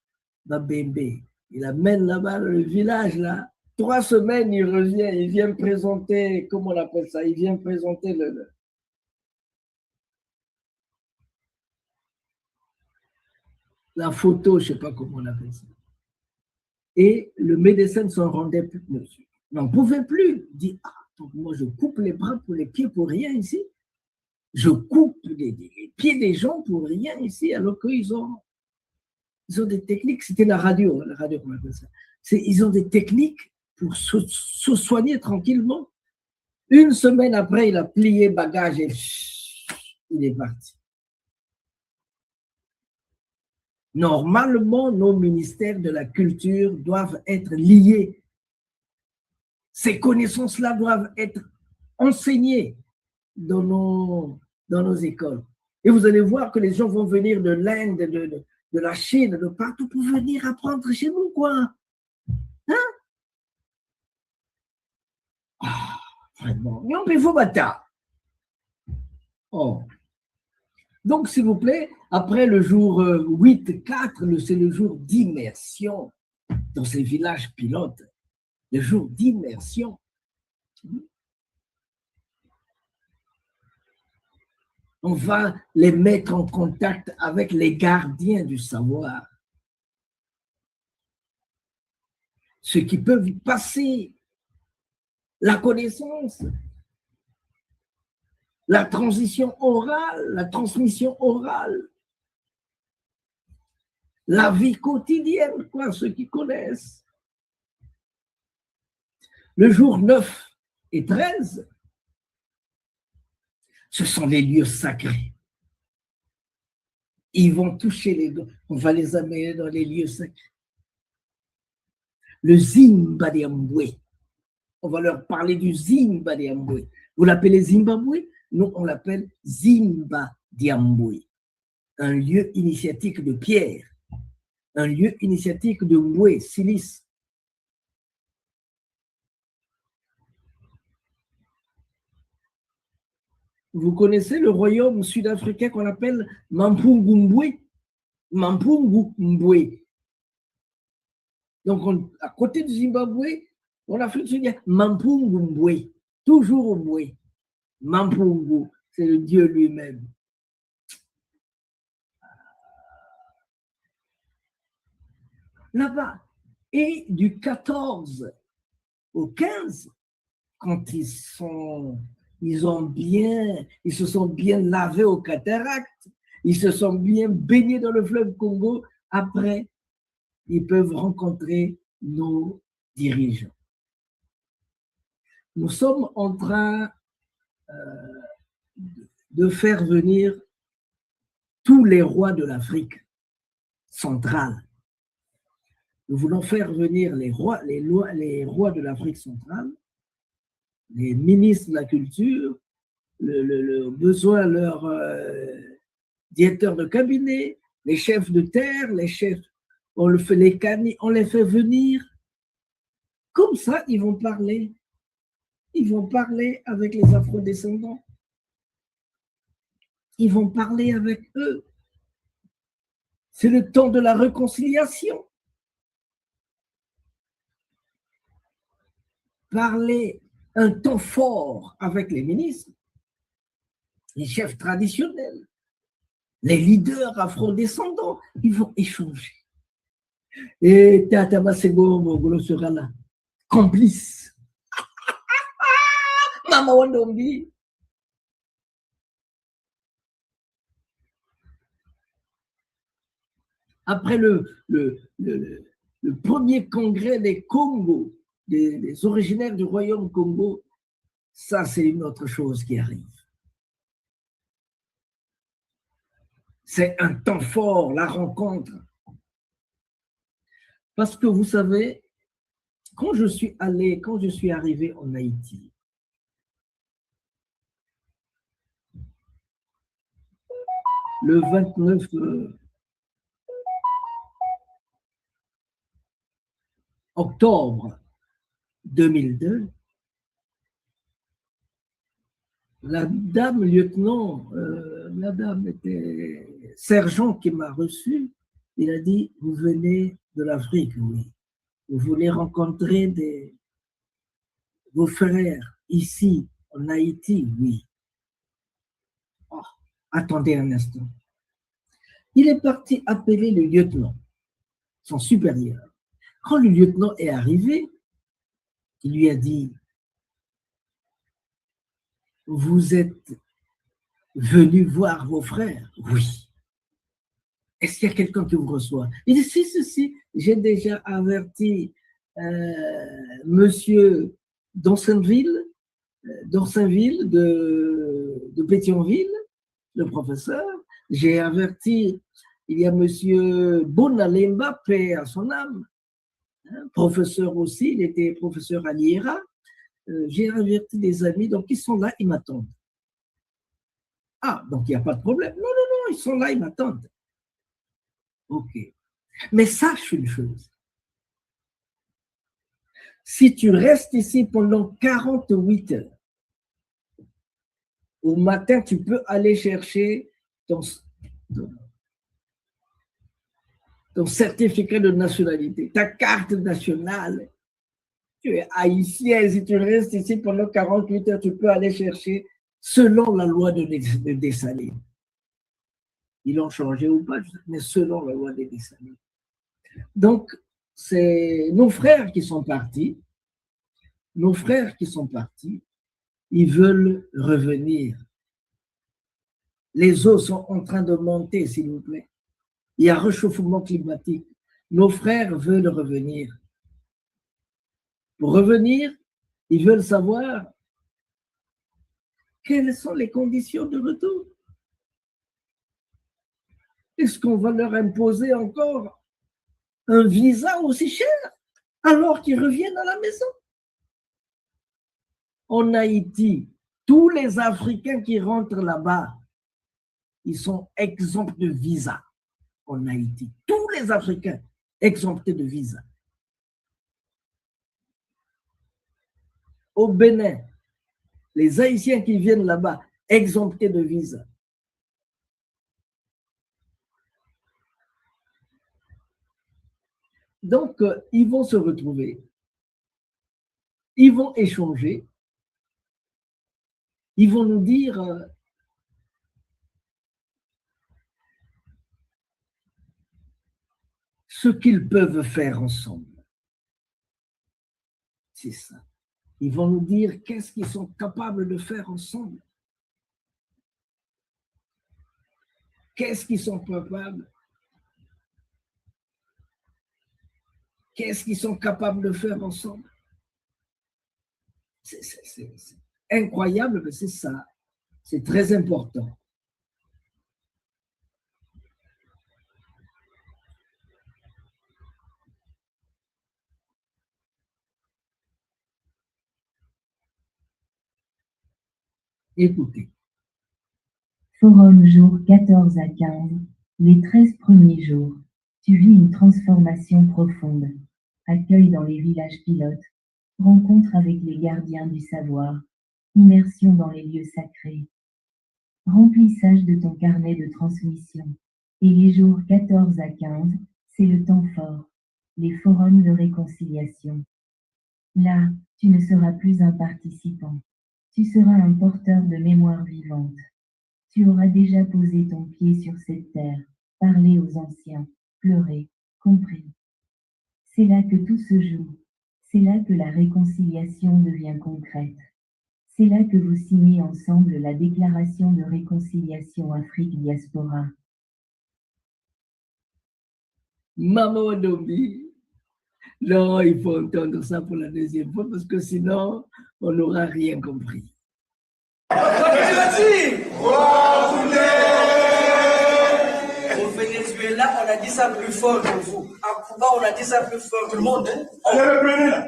d'Abembe. Il l'amène là-bas, dans le village, là. 3 semaines, il revient, il vient présenter, comment on appelle ça? Il vient présenter la photo, je ne sais pas comment on appelle ça. Et le médecin ne s'en rendait plus, monsieur. On n'en pouvait plus. Il dit, ah, donc moi je coupe les bras pour les pieds pour rien ici. Je coupe les pieds des gens pour rien ici, alors qu'ils ont des techniques. C'était la radio qu'on appelle ça. Ils ont des techniques pour se soigner tranquillement. 1 semaine après, il a plié bagage et il est parti. Normalement, nos ministères de la culture doivent être liés. Ces connaissances-là doivent être enseignées dans nos écoles. Et vous allez voir que les gens vont venir de l'Inde, de la Chine, de partout pour venir apprendre chez nous, quoi. Hein? Ah, vraiment. Mais on peut vous battre. Oh. Donc, s'il vous plaît, après le jour 8-4, c'est le jour d'immersion dans ces villages pilotes. Le jour d'immersion. On va les mettre en contact avec les gardiens du savoir. Ceux qui peuvent passer la connaissance, la transition orale, la transmission orale, la vie quotidienne, quoi, ceux qui connaissent. Le jour 9 et 13, ce sont les lieux sacrés. Ils vont toucher les deux. On va les amener dans les lieux sacrés. Le Zimba Diambwe. On va leur parler du Zimba Diambwe. Vous l'appelez Zimbabwe? Nous, on l'appelle Zimba Diambwe. Un lieu initiatique de pierre. Un lieu initiatique de Mbwe, silice. Vous connaissez le royaume sud-africain qu'on appelle Mampungu Mbwe. Donc, à côté du Zimbabwe, en Afrique sud-africaine, Mampungu Mbwe. Toujours Mbwe. Mampungu, c'est le Dieu lui-même. Là-bas. Et du 14 au 15, quand ils se sont bien lavés aux cataractes, ils se sont bien baignés dans le fleuve Congo, après, ils peuvent rencontrer nos dirigeants. Nous sommes en train de faire venir tous les rois de l'Afrique centrale. Nous voulons faire venir les rois de l'Afrique centrale, les ministres de la culture, le besoin, leurs directeurs de cabinet, les chefs de terre, les chefs, on les fait venir. Comme ça, ils vont parler. Ils vont parler avec les afrodescendants. Ils vont parler avec eux. C'est le temps de la réconciliation. parler un temps fort avec les ministres, les chefs traditionnels, les leaders afro-descendants, ils vont échanger. Et Tata Masego Mogolo sera là, complice. Maman Wandombi. Après le premier congrès des Congo, des originaires du royaume Congo, ça c'est une autre chose qui arrive. C'est un temps fort, la rencontre. Parce que vous savez, quand je suis arrivé en Haïti, le 29 octobre 2002, la dame lieutenant, la dame était sergent qui m'a reçu, il a dit, vous venez de l'Afrique, oui. Vous voulez rencontrer vos frères ici, en Haïti, oui. Oh, attendez un instant. Il est parti appeler le lieutenant, son supérieur. Quand le lieutenant est arrivé, il lui a dit, vous êtes venu voir vos frères? Oui. Est-ce qu'il y a quelqu'un qui vous reçoit? Il dit, si, j'ai déjà averti monsieur Dorsainville de Pétionville, le professeur. J'ai averti, il y a monsieur Bonalemba, paix à son âme, professeur aussi, il était professeur à l'IERA. J'ai averti des amis, donc ils sont là, ils m'attendent. Ah, donc il n'y a pas de problème. Non, ils sont là, ils m'attendent. Ok. Mais sache une chose. Si tu restes ici pendant 48 heures, au matin, tu peux aller chercher ton certificat de nationalité, ta carte nationale. Tu es haïtien, si tu restes ici pendant 48 heures, tu peux aller chercher selon la loi de Dessalines. Ils l'ont changé ou pas, mais selon la loi de Dessalines. Donc, c'est nos frères qui sont partis. Nos frères qui sont partis, ils veulent revenir. Les eaux sont en train de monter, s'il vous plaît. Il y a réchauffement climatique. Nos frères veulent revenir. Pour revenir, ils veulent savoir quelles sont les conditions de retour. Est-ce qu'on va leur imposer encore un visa aussi cher alors qu'ils reviennent à la maison? En Haïti, tous les Africains qui rentrent là-bas, ils sont exempts de visa. En Haïti, tous les Africains exemptés de visa. Au Bénin, les Haïtiens qui viennent là-bas, exemptés de visa. Donc, ils vont se retrouver, ils vont échanger, ils vont nous dire ce qu'ils peuvent faire ensemble. C'est ça. Ils vont nous dire qu'est-ce qu'ils sont capables de faire ensemble. Qu'est-ce qu'ils sont capables? Qu'est-ce qu'ils sont capables de faire ensemble? C'est incroyable, mais c'est ça. C'est très important. Écoutez. Forum jour 14 à 15, les 13 premiers jours, tu vis une transformation profonde. Accueil dans les villages pilotes, rencontre avec les gardiens du savoir, immersion dans les lieux sacrés. Remplissage de ton carnet de transmission. Et les jours 14 à 15, c'est le temps fort, les forums de réconciliation. Là, tu ne seras plus un participant. Tu seras un porteur de mémoire vivante. Tu auras déjà posé ton pied sur cette terre, parlé aux anciens, pleuré, compris. C'est là que tout se joue. C'est là que la réconciliation devient concrète. C'est là que vous signez ensemble la déclaration de réconciliation Afrique-Diaspora. Maman Dombi, non, il faut entendre ça pour la deuxième fois parce que sinon, on n'aura rien compris. Au Venezuela, on a dit ça plus fort que vous. À Cuba, on a dit ça plus fort que tout le monde. Hein?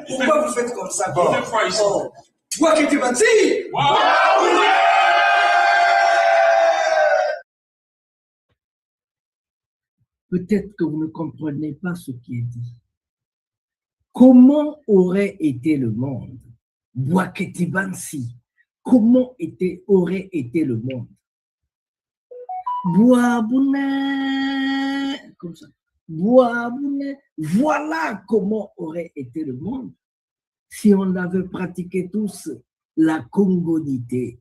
Pourquoi vous faites comme ça? Toi qui te bâtis! Peut-être que vous ne comprenez pas ce qui est dit. Comment aurait été le monde? Bouaketi Bansi, comment aurait été le monde? Boabouné, comme ça. Boabouné, voilà comment aurait été le monde si on avait pratiqué tous la congonité.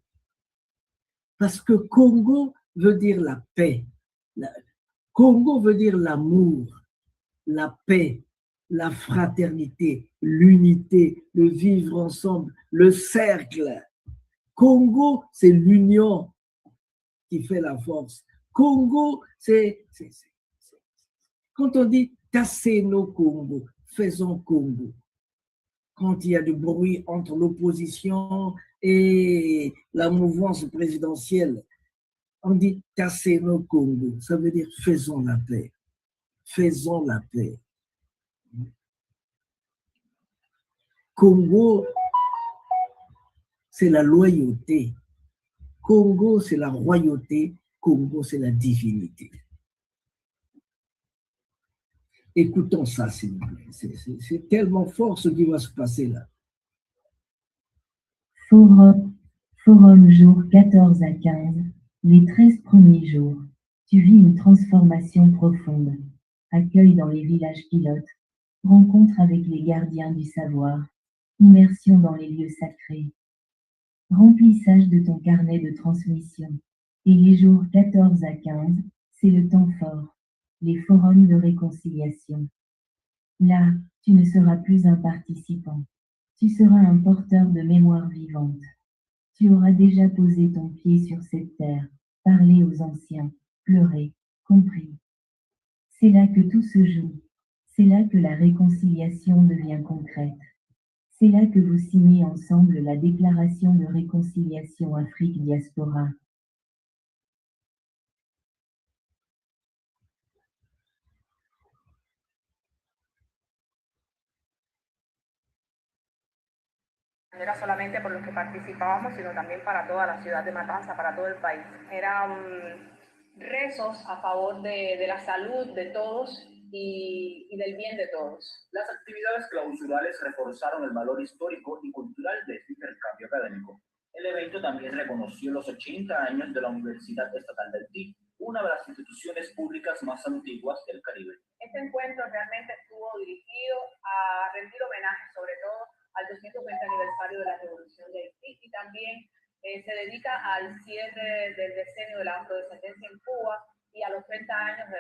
Parce que Congo veut dire la paix. Congo veut dire l'amour, la paix, la fraternité, l'unité, le vivre ensemble, le cercle. Congo, c'est l'union qui fait la force. Congo, c'est quand on dit Tasseno Congo, faisons Congo. Quand il y a du bruit entre l'opposition et la mouvance présidentielle, on dit Tasseno Congo, ça veut dire faisons la paix. Faisons la paix. Congo, c'est la loyauté. Congo, c'est la royauté. Congo, c'est la divinité. Écoutons ça, s'il vous plaît. C'est tellement fort ce qui va se passer là. Forum jour 14 à 15. Les 13 premiers jours, tu vis une transformation profonde. Accueil dans les villages pilotes, rencontre avec les gardiens du savoir, immersion dans les lieux sacrés, remplissage de ton carnet de transmission. Et les jours 14 à 15, c'est le temps fort, les forums de réconciliation. Là, tu ne seras plus un participant, tu seras un porteur de mémoire vivante. Tu auras déjà posé ton pied sur cette terre, parlé aux anciens, pleuré, compris. C'est là que tout se joue. C'est là que la réconciliation devient concrète. C'est là que vous signez ensemble la déclaration de réconciliation Afrique-Diaspora. No era solamente por los que participábamos, sino también para toda la ciudad de Matanza, para todo el país. Eran rezos a favor de la salud de todos y del bien de todos. Las actividades clausurales reforzaron el valor histórico y cultural de este intercambio académico. El evento también reconoció los 80 años de la Universidad Estatal del TIC, una de las instituciones públicas más antiguas del Caribe. Este encuentro realmente estuvo dirigido a rendir homenaje sobre todo al 220 aniversario de la Revolución de Haití y también se dedica al cierre del decenio de la afrodescendencia en Cuba y a los 30 años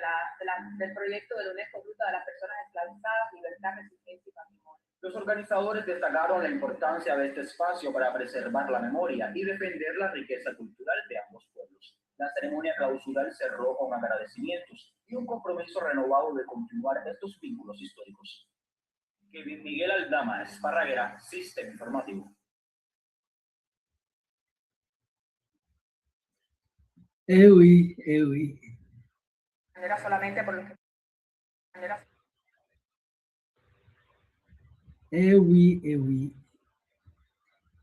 del proyecto de la UNESCO Ruta de las Personas Esclavizadas, Libertad, Resistencia y Patrimonio. Los organizadores destacaron la importancia de este espacio para preservar la memoria y defender la riqueza cultural de ambos pueblos. La ceremonia clausural cerró con agradecimientos y un compromiso renovado de continuar estos vínculos históricos. Kevin Miguel Aldama, Esparraguera, Sistema Informativo. Oui, eh oui. No era solamente por los que... Eh oui.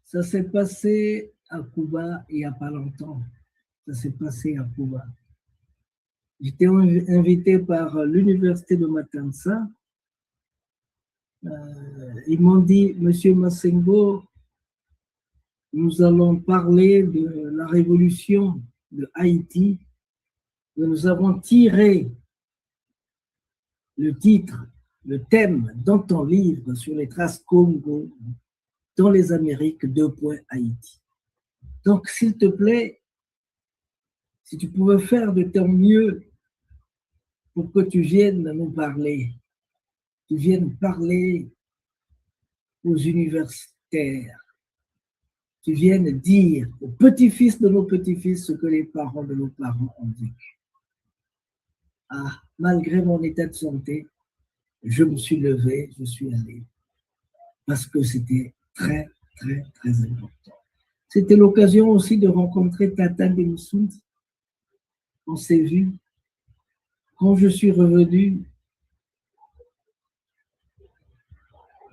Ça s'est passé à Cuba il n'y a pas longtemps. Ça s'est passé à Cuba. J'étais invité par l'université de Matanza. Ils m'ont dit, Monsieur Massengo, nous allons parler de la révolution de Haïti. Nous avons tiré le titre le thème dans ton livre sur les traces Congo dans les Amériques, Haïti. Donc, s'il te plaît, si tu pouvais faire de ton mieux pour que tu viennes nous parler, tu viennes parler aux universitaires, tu viennes dire aux petits-fils de nos petits-fils ce que les parents de nos parents ont vécu. Ah, malgré mon état de santé, je me suis levé, je suis allé, parce que c'était très, très, très important. C'était l'occasion aussi de rencontrer Tata Demusoundi. On s'est vu. Quand je suis revenu,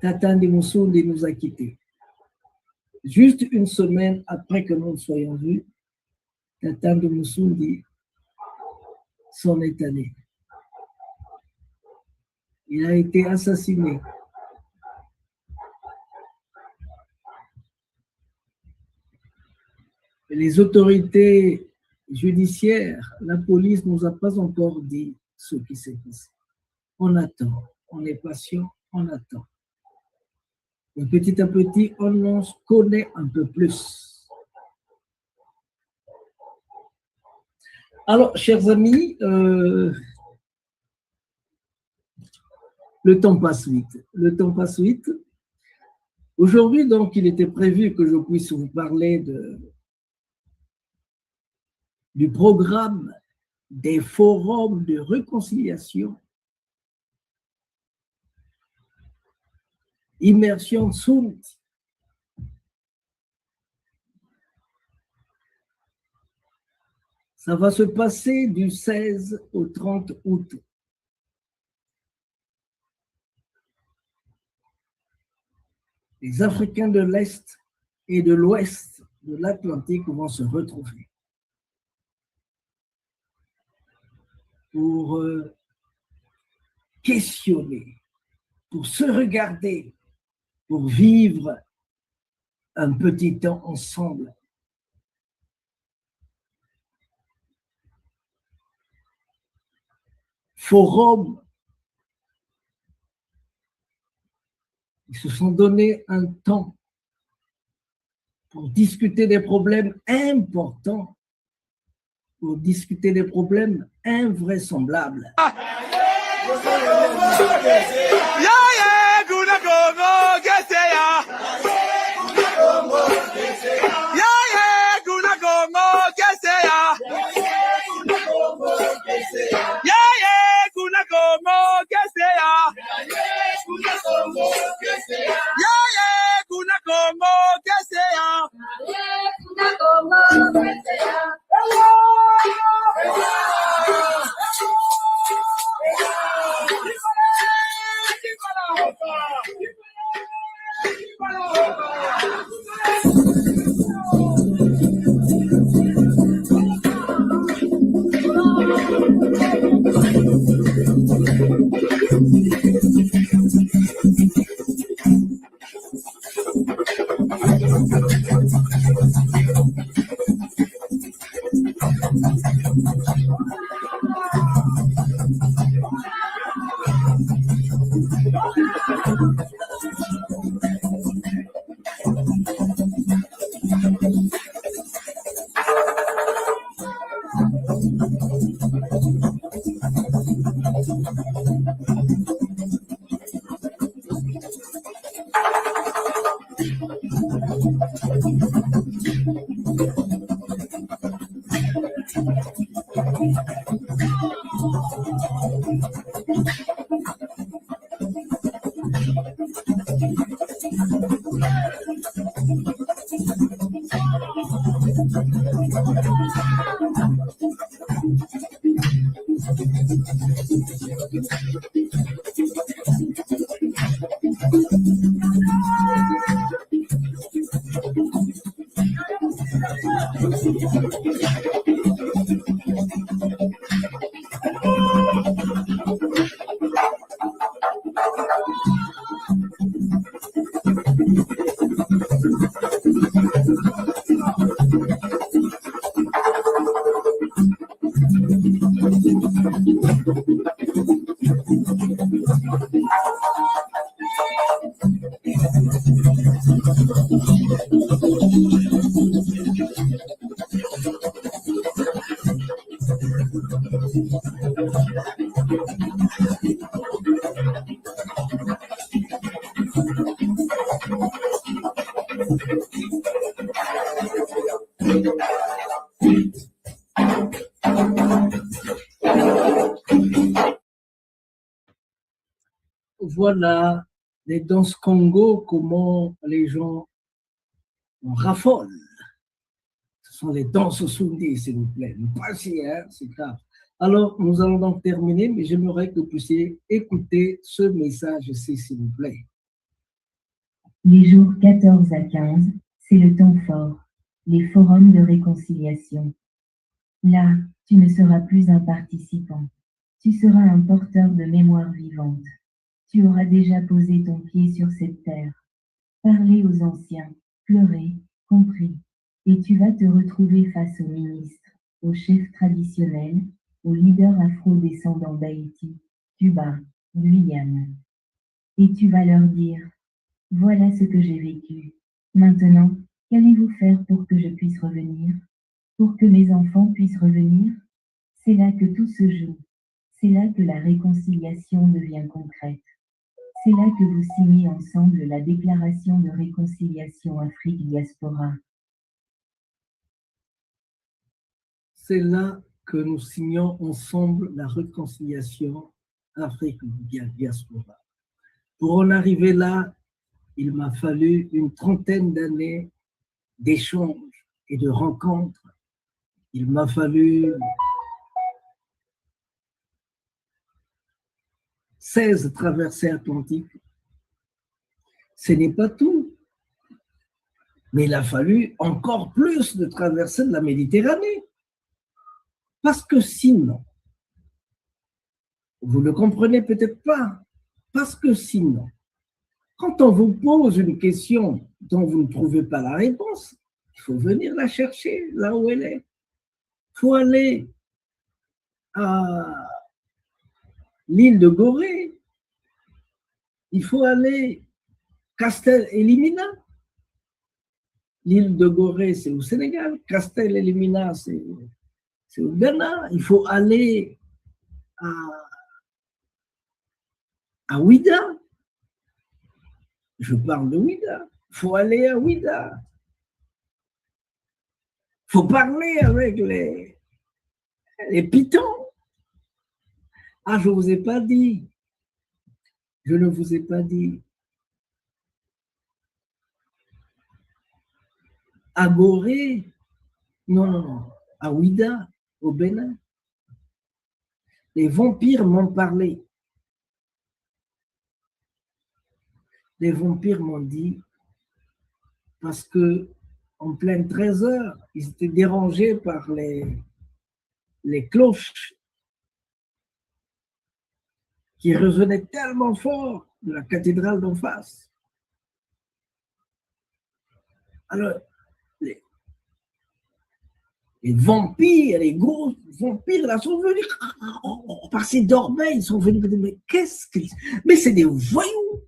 Tata Demusoundi nous a quittés. Juste une semaine après que nous nous soyons vus, Tata Demusoundi s'en est allé. Il a été assassiné. Les autorités judiciaires, la police ne nous a pas encore dit ce qui s'est passé. On attend, on est patient, on attend. Et petit à petit, on en connaît un peu plus. Alors, chers amis, le temps passe vite. Le temps passe vite. Aujourd'hui, donc, il était prévu que je puisse vous parler du programme des forums de réconciliation, Immersion Sunt. Ça va se passer du 16 au 30 août. Les Africains de l'Est et de l'Ouest de l'Atlantique vont se retrouver pour questionner, pour se regarder, pour vivre un petit temps ensemble. Forum. Ils se sont donné un temps pour discuter des problèmes importants, pour discuter des problèmes invraisemblables. Voilà les danses Congo, comment les gens en raffolent. Ce sont les danses Sundi, s'il vous plaît. Ne pas si, hein, c'est grave. Alors, nous allons donc terminer, mais j'aimerais que vous puissiez écouter ce message-ci, s'il vous plaît. Les jours 14 à 15, c'est le temps fort, les forums de réconciliation. Là, tu ne seras plus un participant, tu seras un porteur de mémoire vivante. Tu auras déjà posé ton pied sur cette terre, parlé aux anciens, pleuré, compris, et tu vas te retrouver face aux ministres, aux chefs traditionnels, aux leaders afro-descendants d'Haïti, Cuba, Guyane. Et tu vas leur dire: voilà ce que j'ai vécu. Maintenant, qu'allez-vous faire pour que je puisse revenir? Pour que mes enfants puissent revenir? C'est là que tout se joue. C'est là que la réconciliation devient concrète. C'est là que vous signez ensemble la déclaration de réconciliation Afrique-Diaspora. C'est là que nous signons ensemble la réconciliation Afrique-Diaspora. Pour en arriver là, il m'a fallu une trentaine d'années d'échanges et de rencontres. Il m'a fallu 16 traversées atlantiques. Ce n'est pas tout. Mais il a fallu encore plus de traversées de la Méditerranée. Parce que sinon, vous ne comprenez peut-être pas, parce que sinon, quand on vous pose une question dont vous ne trouvez pas la réponse, il faut venir la chercher là où elle est. Il faut aller à l'île de Gorée. Il faut aller Castel-Elimina. L'île de Gorée, c'est au Sénégal. Castel-Elimina, c'est au Ghana. Il faut aller à Ouida. Je parle de Ouida. Il faut aller à Ouida. Il faut parler avec les pitons. Ah, je ne vous ai pas dit. Je ne vous ai pas dit. À Gorée, non, à Ouida, au Bénin, les vampires m'ont parlé. Les vampires m'ont dit, parce que en pleine 13 heures, ils étaient dérangés par les cloches qui revenaient tellement fort de la cathédrale d'en face. Alors, les vampires, les gros vampires, là, sont venus, parce qu'ils dormaient, ils sont venus, mais qu'est-ce que... Mais c'est des voyous.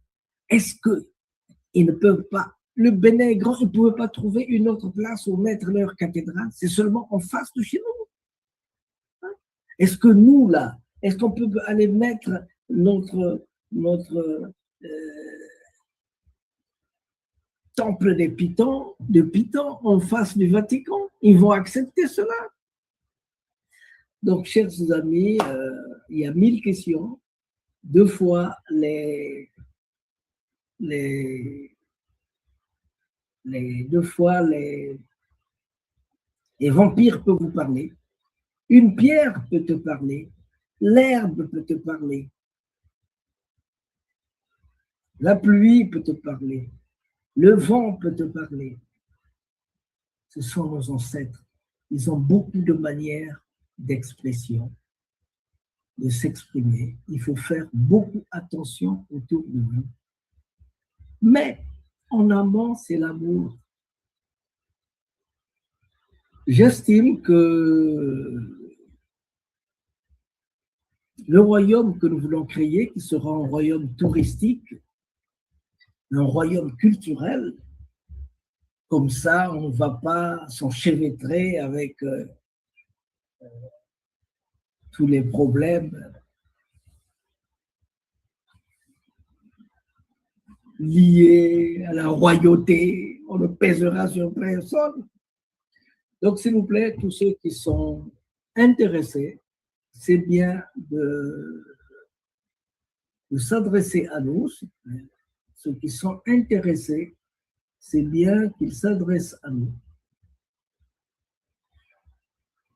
Est-ce qu'ils ne peuvent pas, le Bénin est grand, ils ne pouvaient pas trouver une autre place où mettre leur cathédrale? C'est seulement en face de chez nous. Est-ce que nous, là, est-ce qu'on peut aller mettre notre temple des Pitons, de Python en face du Vatican? Ils vont accepter cela. Donc, chers amis, il y a 1000 questions. 2 fois les vampires peuvent vous parler. Une pierre peut te parler. L'herbe peut te parler. La pluie peut te parler. Le vent peut te parler. Ce sont nos ancêtres. Ils ont beaucoup de manières d'expression, de s'exprimer. Il faut faire beaucoup attention autour de nous. Mais en amont, c'est l'amour. J'estime que le royaume que nous voulons créer, qui sera un royaume touristique, un royaume culturel. Comme ça, on ne va pas s'enchevêtrer avec tous les problèmes liés à la royauté. On ne pèsera sur personne. Donc, s'il vous plaît, tous ceux qui sont intéressés, c'est bien de s'adresser à nous. Ceux qui sont intéressés, c'est bien qu'ils s'adressent à nous.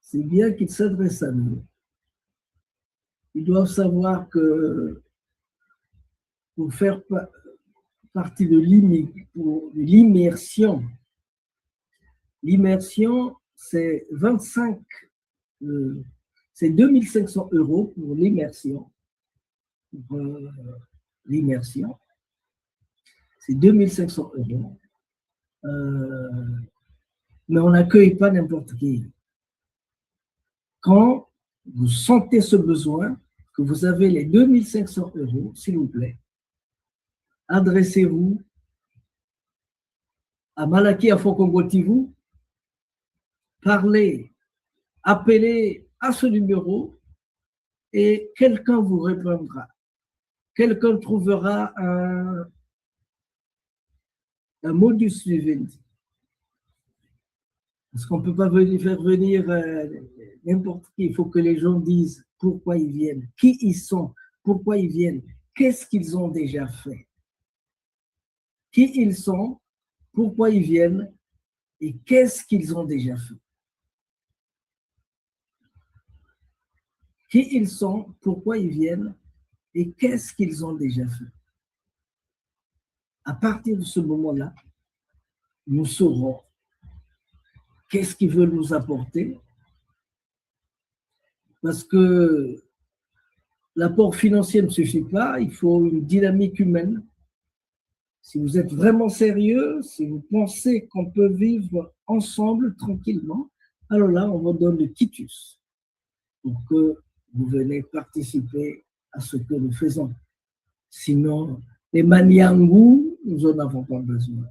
C'est bien qu'ils s'adressent à nous. Ils doivent savoir que pour faire partie de l'immersion, l'immersion, c'est 2500 € pour l'immersion. L'immersion, c'est 2500 €. Mais on n'accueille pas n'importe qui. Quand vous sentez ce besoin, que vous avez les 2500 €, s'il vous plaît, adressez-vous à Malaki Afokongo-Tivu, parlez, appelez à ce numéro et quelqu'un vous répondra. Quelqu'un trouvera un modus vivendi. Parce qu'on ne peut pas faire venir n'importe qui. Il faut que les gens disent pourquoi ils viennent, qui ils sont, pourquoi ils viennent, qu'est-ce qu'ils ont déjà fait. Qui ils sont, pourquoi ils viennent et qu'est-ce qu'ils ont déjà fait. Qui ils sont, pourquoi ils viennent et qu'est-ce qu'ils ont déjà fait. À partir de ce moment-là, nous saurons qu'est-ce qu'ils veulent nous apporter, parce que l'apport financier ne suffit pas, il faut une dynamique humaine. Si vous êtes vraiment sérieux, si vous pensez qu'on peut vivre ensemble tranquillement, alors là, on vous donne le quitus pour que vous venez participer à ce que nous faisons. Sinon, les maniangous, nous n'en avons pas besoin.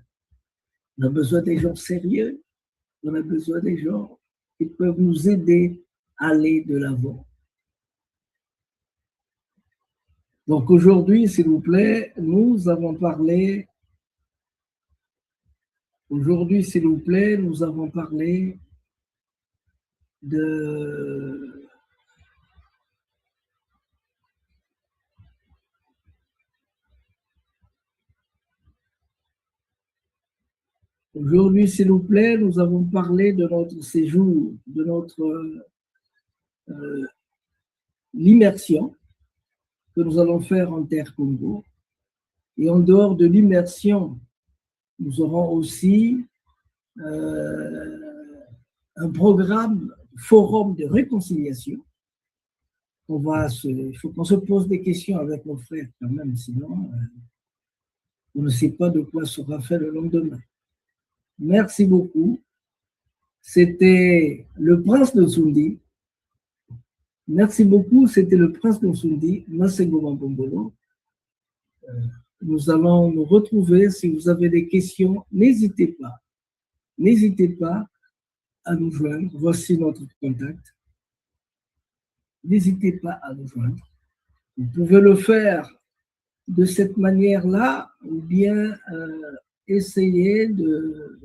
On a besoin des gens sérieux, on a besoin des gens qui peuvent nous aider à aller de l'avant. Donc aujourd'hui, s'il vous plaît, nous avons parlé. Aujourd'hui, s'il vous plaît, nous avons parlé de Aujourd'hui, s'il vous plaît, nous avons parlé de notre séjour, de notre l'immersion que nous allons faire en Terre Congo. Et en dehors de l'immersion, nous aurons aussi un programme, forum de réconciliation. Il faut qu'on se pose des questions avec nos frères quand même, sinon on ne sait pas de quoi sera fait le lendemain. Merci beaucoup. C'était le prince de Sundi. Merci beaucoup. C'était le prince de Sundi, Masengo Mambongolo. Nous allons nous retrouver. Si vous avez des questions, n'hésitez pas. N'hésitez pas à nous joindre. Voici notre contact. N'hésitez pas à nous joindre. Vous pouvez le faire de cette manière-là ou bien essayer de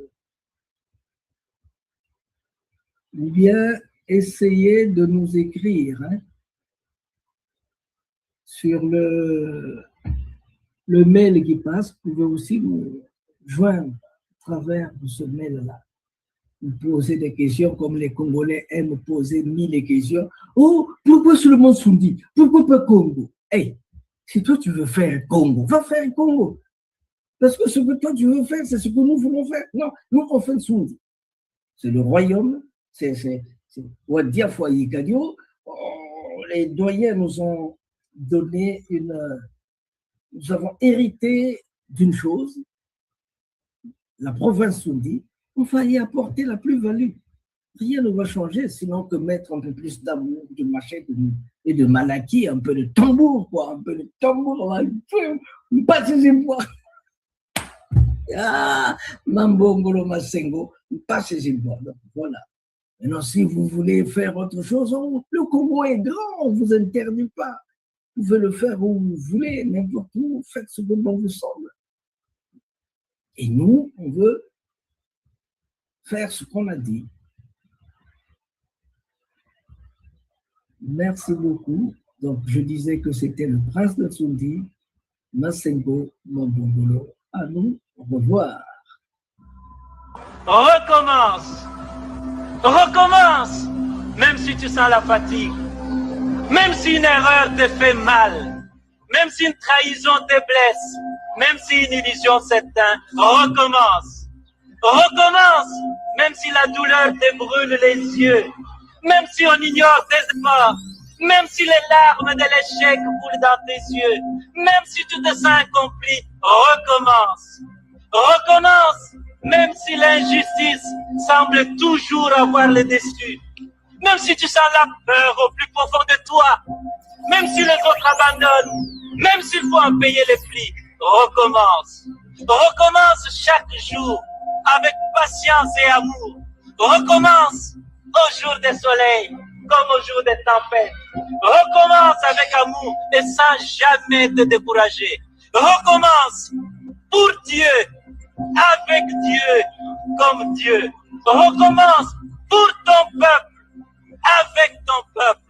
nous écrire sur le mail qui passe. Vous pouvez aussi nous joindre à travers ce mail-là. Vous posez des questions comme les Congolais aiment poser 1000 questions. Oh, pourquoi seulement Sundi? Pourquoi pas Congo? Hey, si toi tu veux faire un Congo, va faire un Congo. Parce que ce que toi tu veux faire, c'est ce que nous voulons faire. Non, nous on fait le Sundi. C'est le royaume, c'est Wadia Foyer Kadio. Les doyens nous ont donné nous avons hérité d'une chose, la province Sundi. On va y apporter la plus-value. Rien ne va changer, sinon que mettre un peu plus d'amour, de machin, et de Malaki, un peu de tambour, quoi, un peu de tambour, là, pas ses espoirs. Ah, Mambongolo Masengo, pas ses espoirs. Donc, voilà. Maintenant, si vous voulez faire autre chose, le Congo est grand, on ne vous interdit pas. Vous pouvez le faire où vous voulez, n'importe où, faites ce que bon vous semble. Et nous, on veut faire ce qu'on a dit. Merci beaucoup. Donc, je disais que c'était le prince de Tsundi, Masengo Mambongolo. À nous, au revoir. Recommence. Recommence. Même si tu sens la fatigue. Même si une erreur te fait mal. Même si une trahison te blesse. Même si une illusion s'éteint. Recommence. Recommence. Même si la douleur te brûle les yeux. Même si on ignore tes efforts. Même si les larmes de l'échec coulent dans tes yeux. Même si tu te sens accompli. Recommence. Recommence. Même si l'injustice semble toujours avoir le dessus. Même si tu sens la peur au plus profond de toi. Même si les autres abandonnent. Même s'il faut en payer les prix. Recommence. Recommence chaque jour avec patience et amour. Recommence au jour des soleils comme au jour des tempêtes. Recommence avec amour et sans jamais te décourager. Recommence pour Dieu, avec Dieu, comme Dieu. Recommence pour ton peuple, avec ton peuple.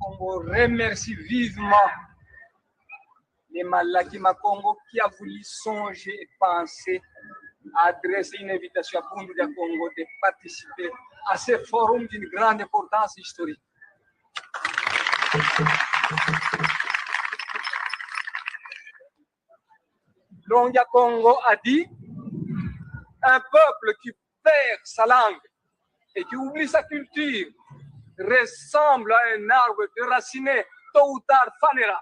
Congo remercie vivement les Malaki Makongo qui a voulu songer et penser à adresser une invitation à Bundu Congo de participer à ce forum d'une grande importance historique. Longia Congo a dit: un peuple qui perd sa langue et qui oublie sa culture ressemble à un arbre déraciné, tôt ou tard fanera.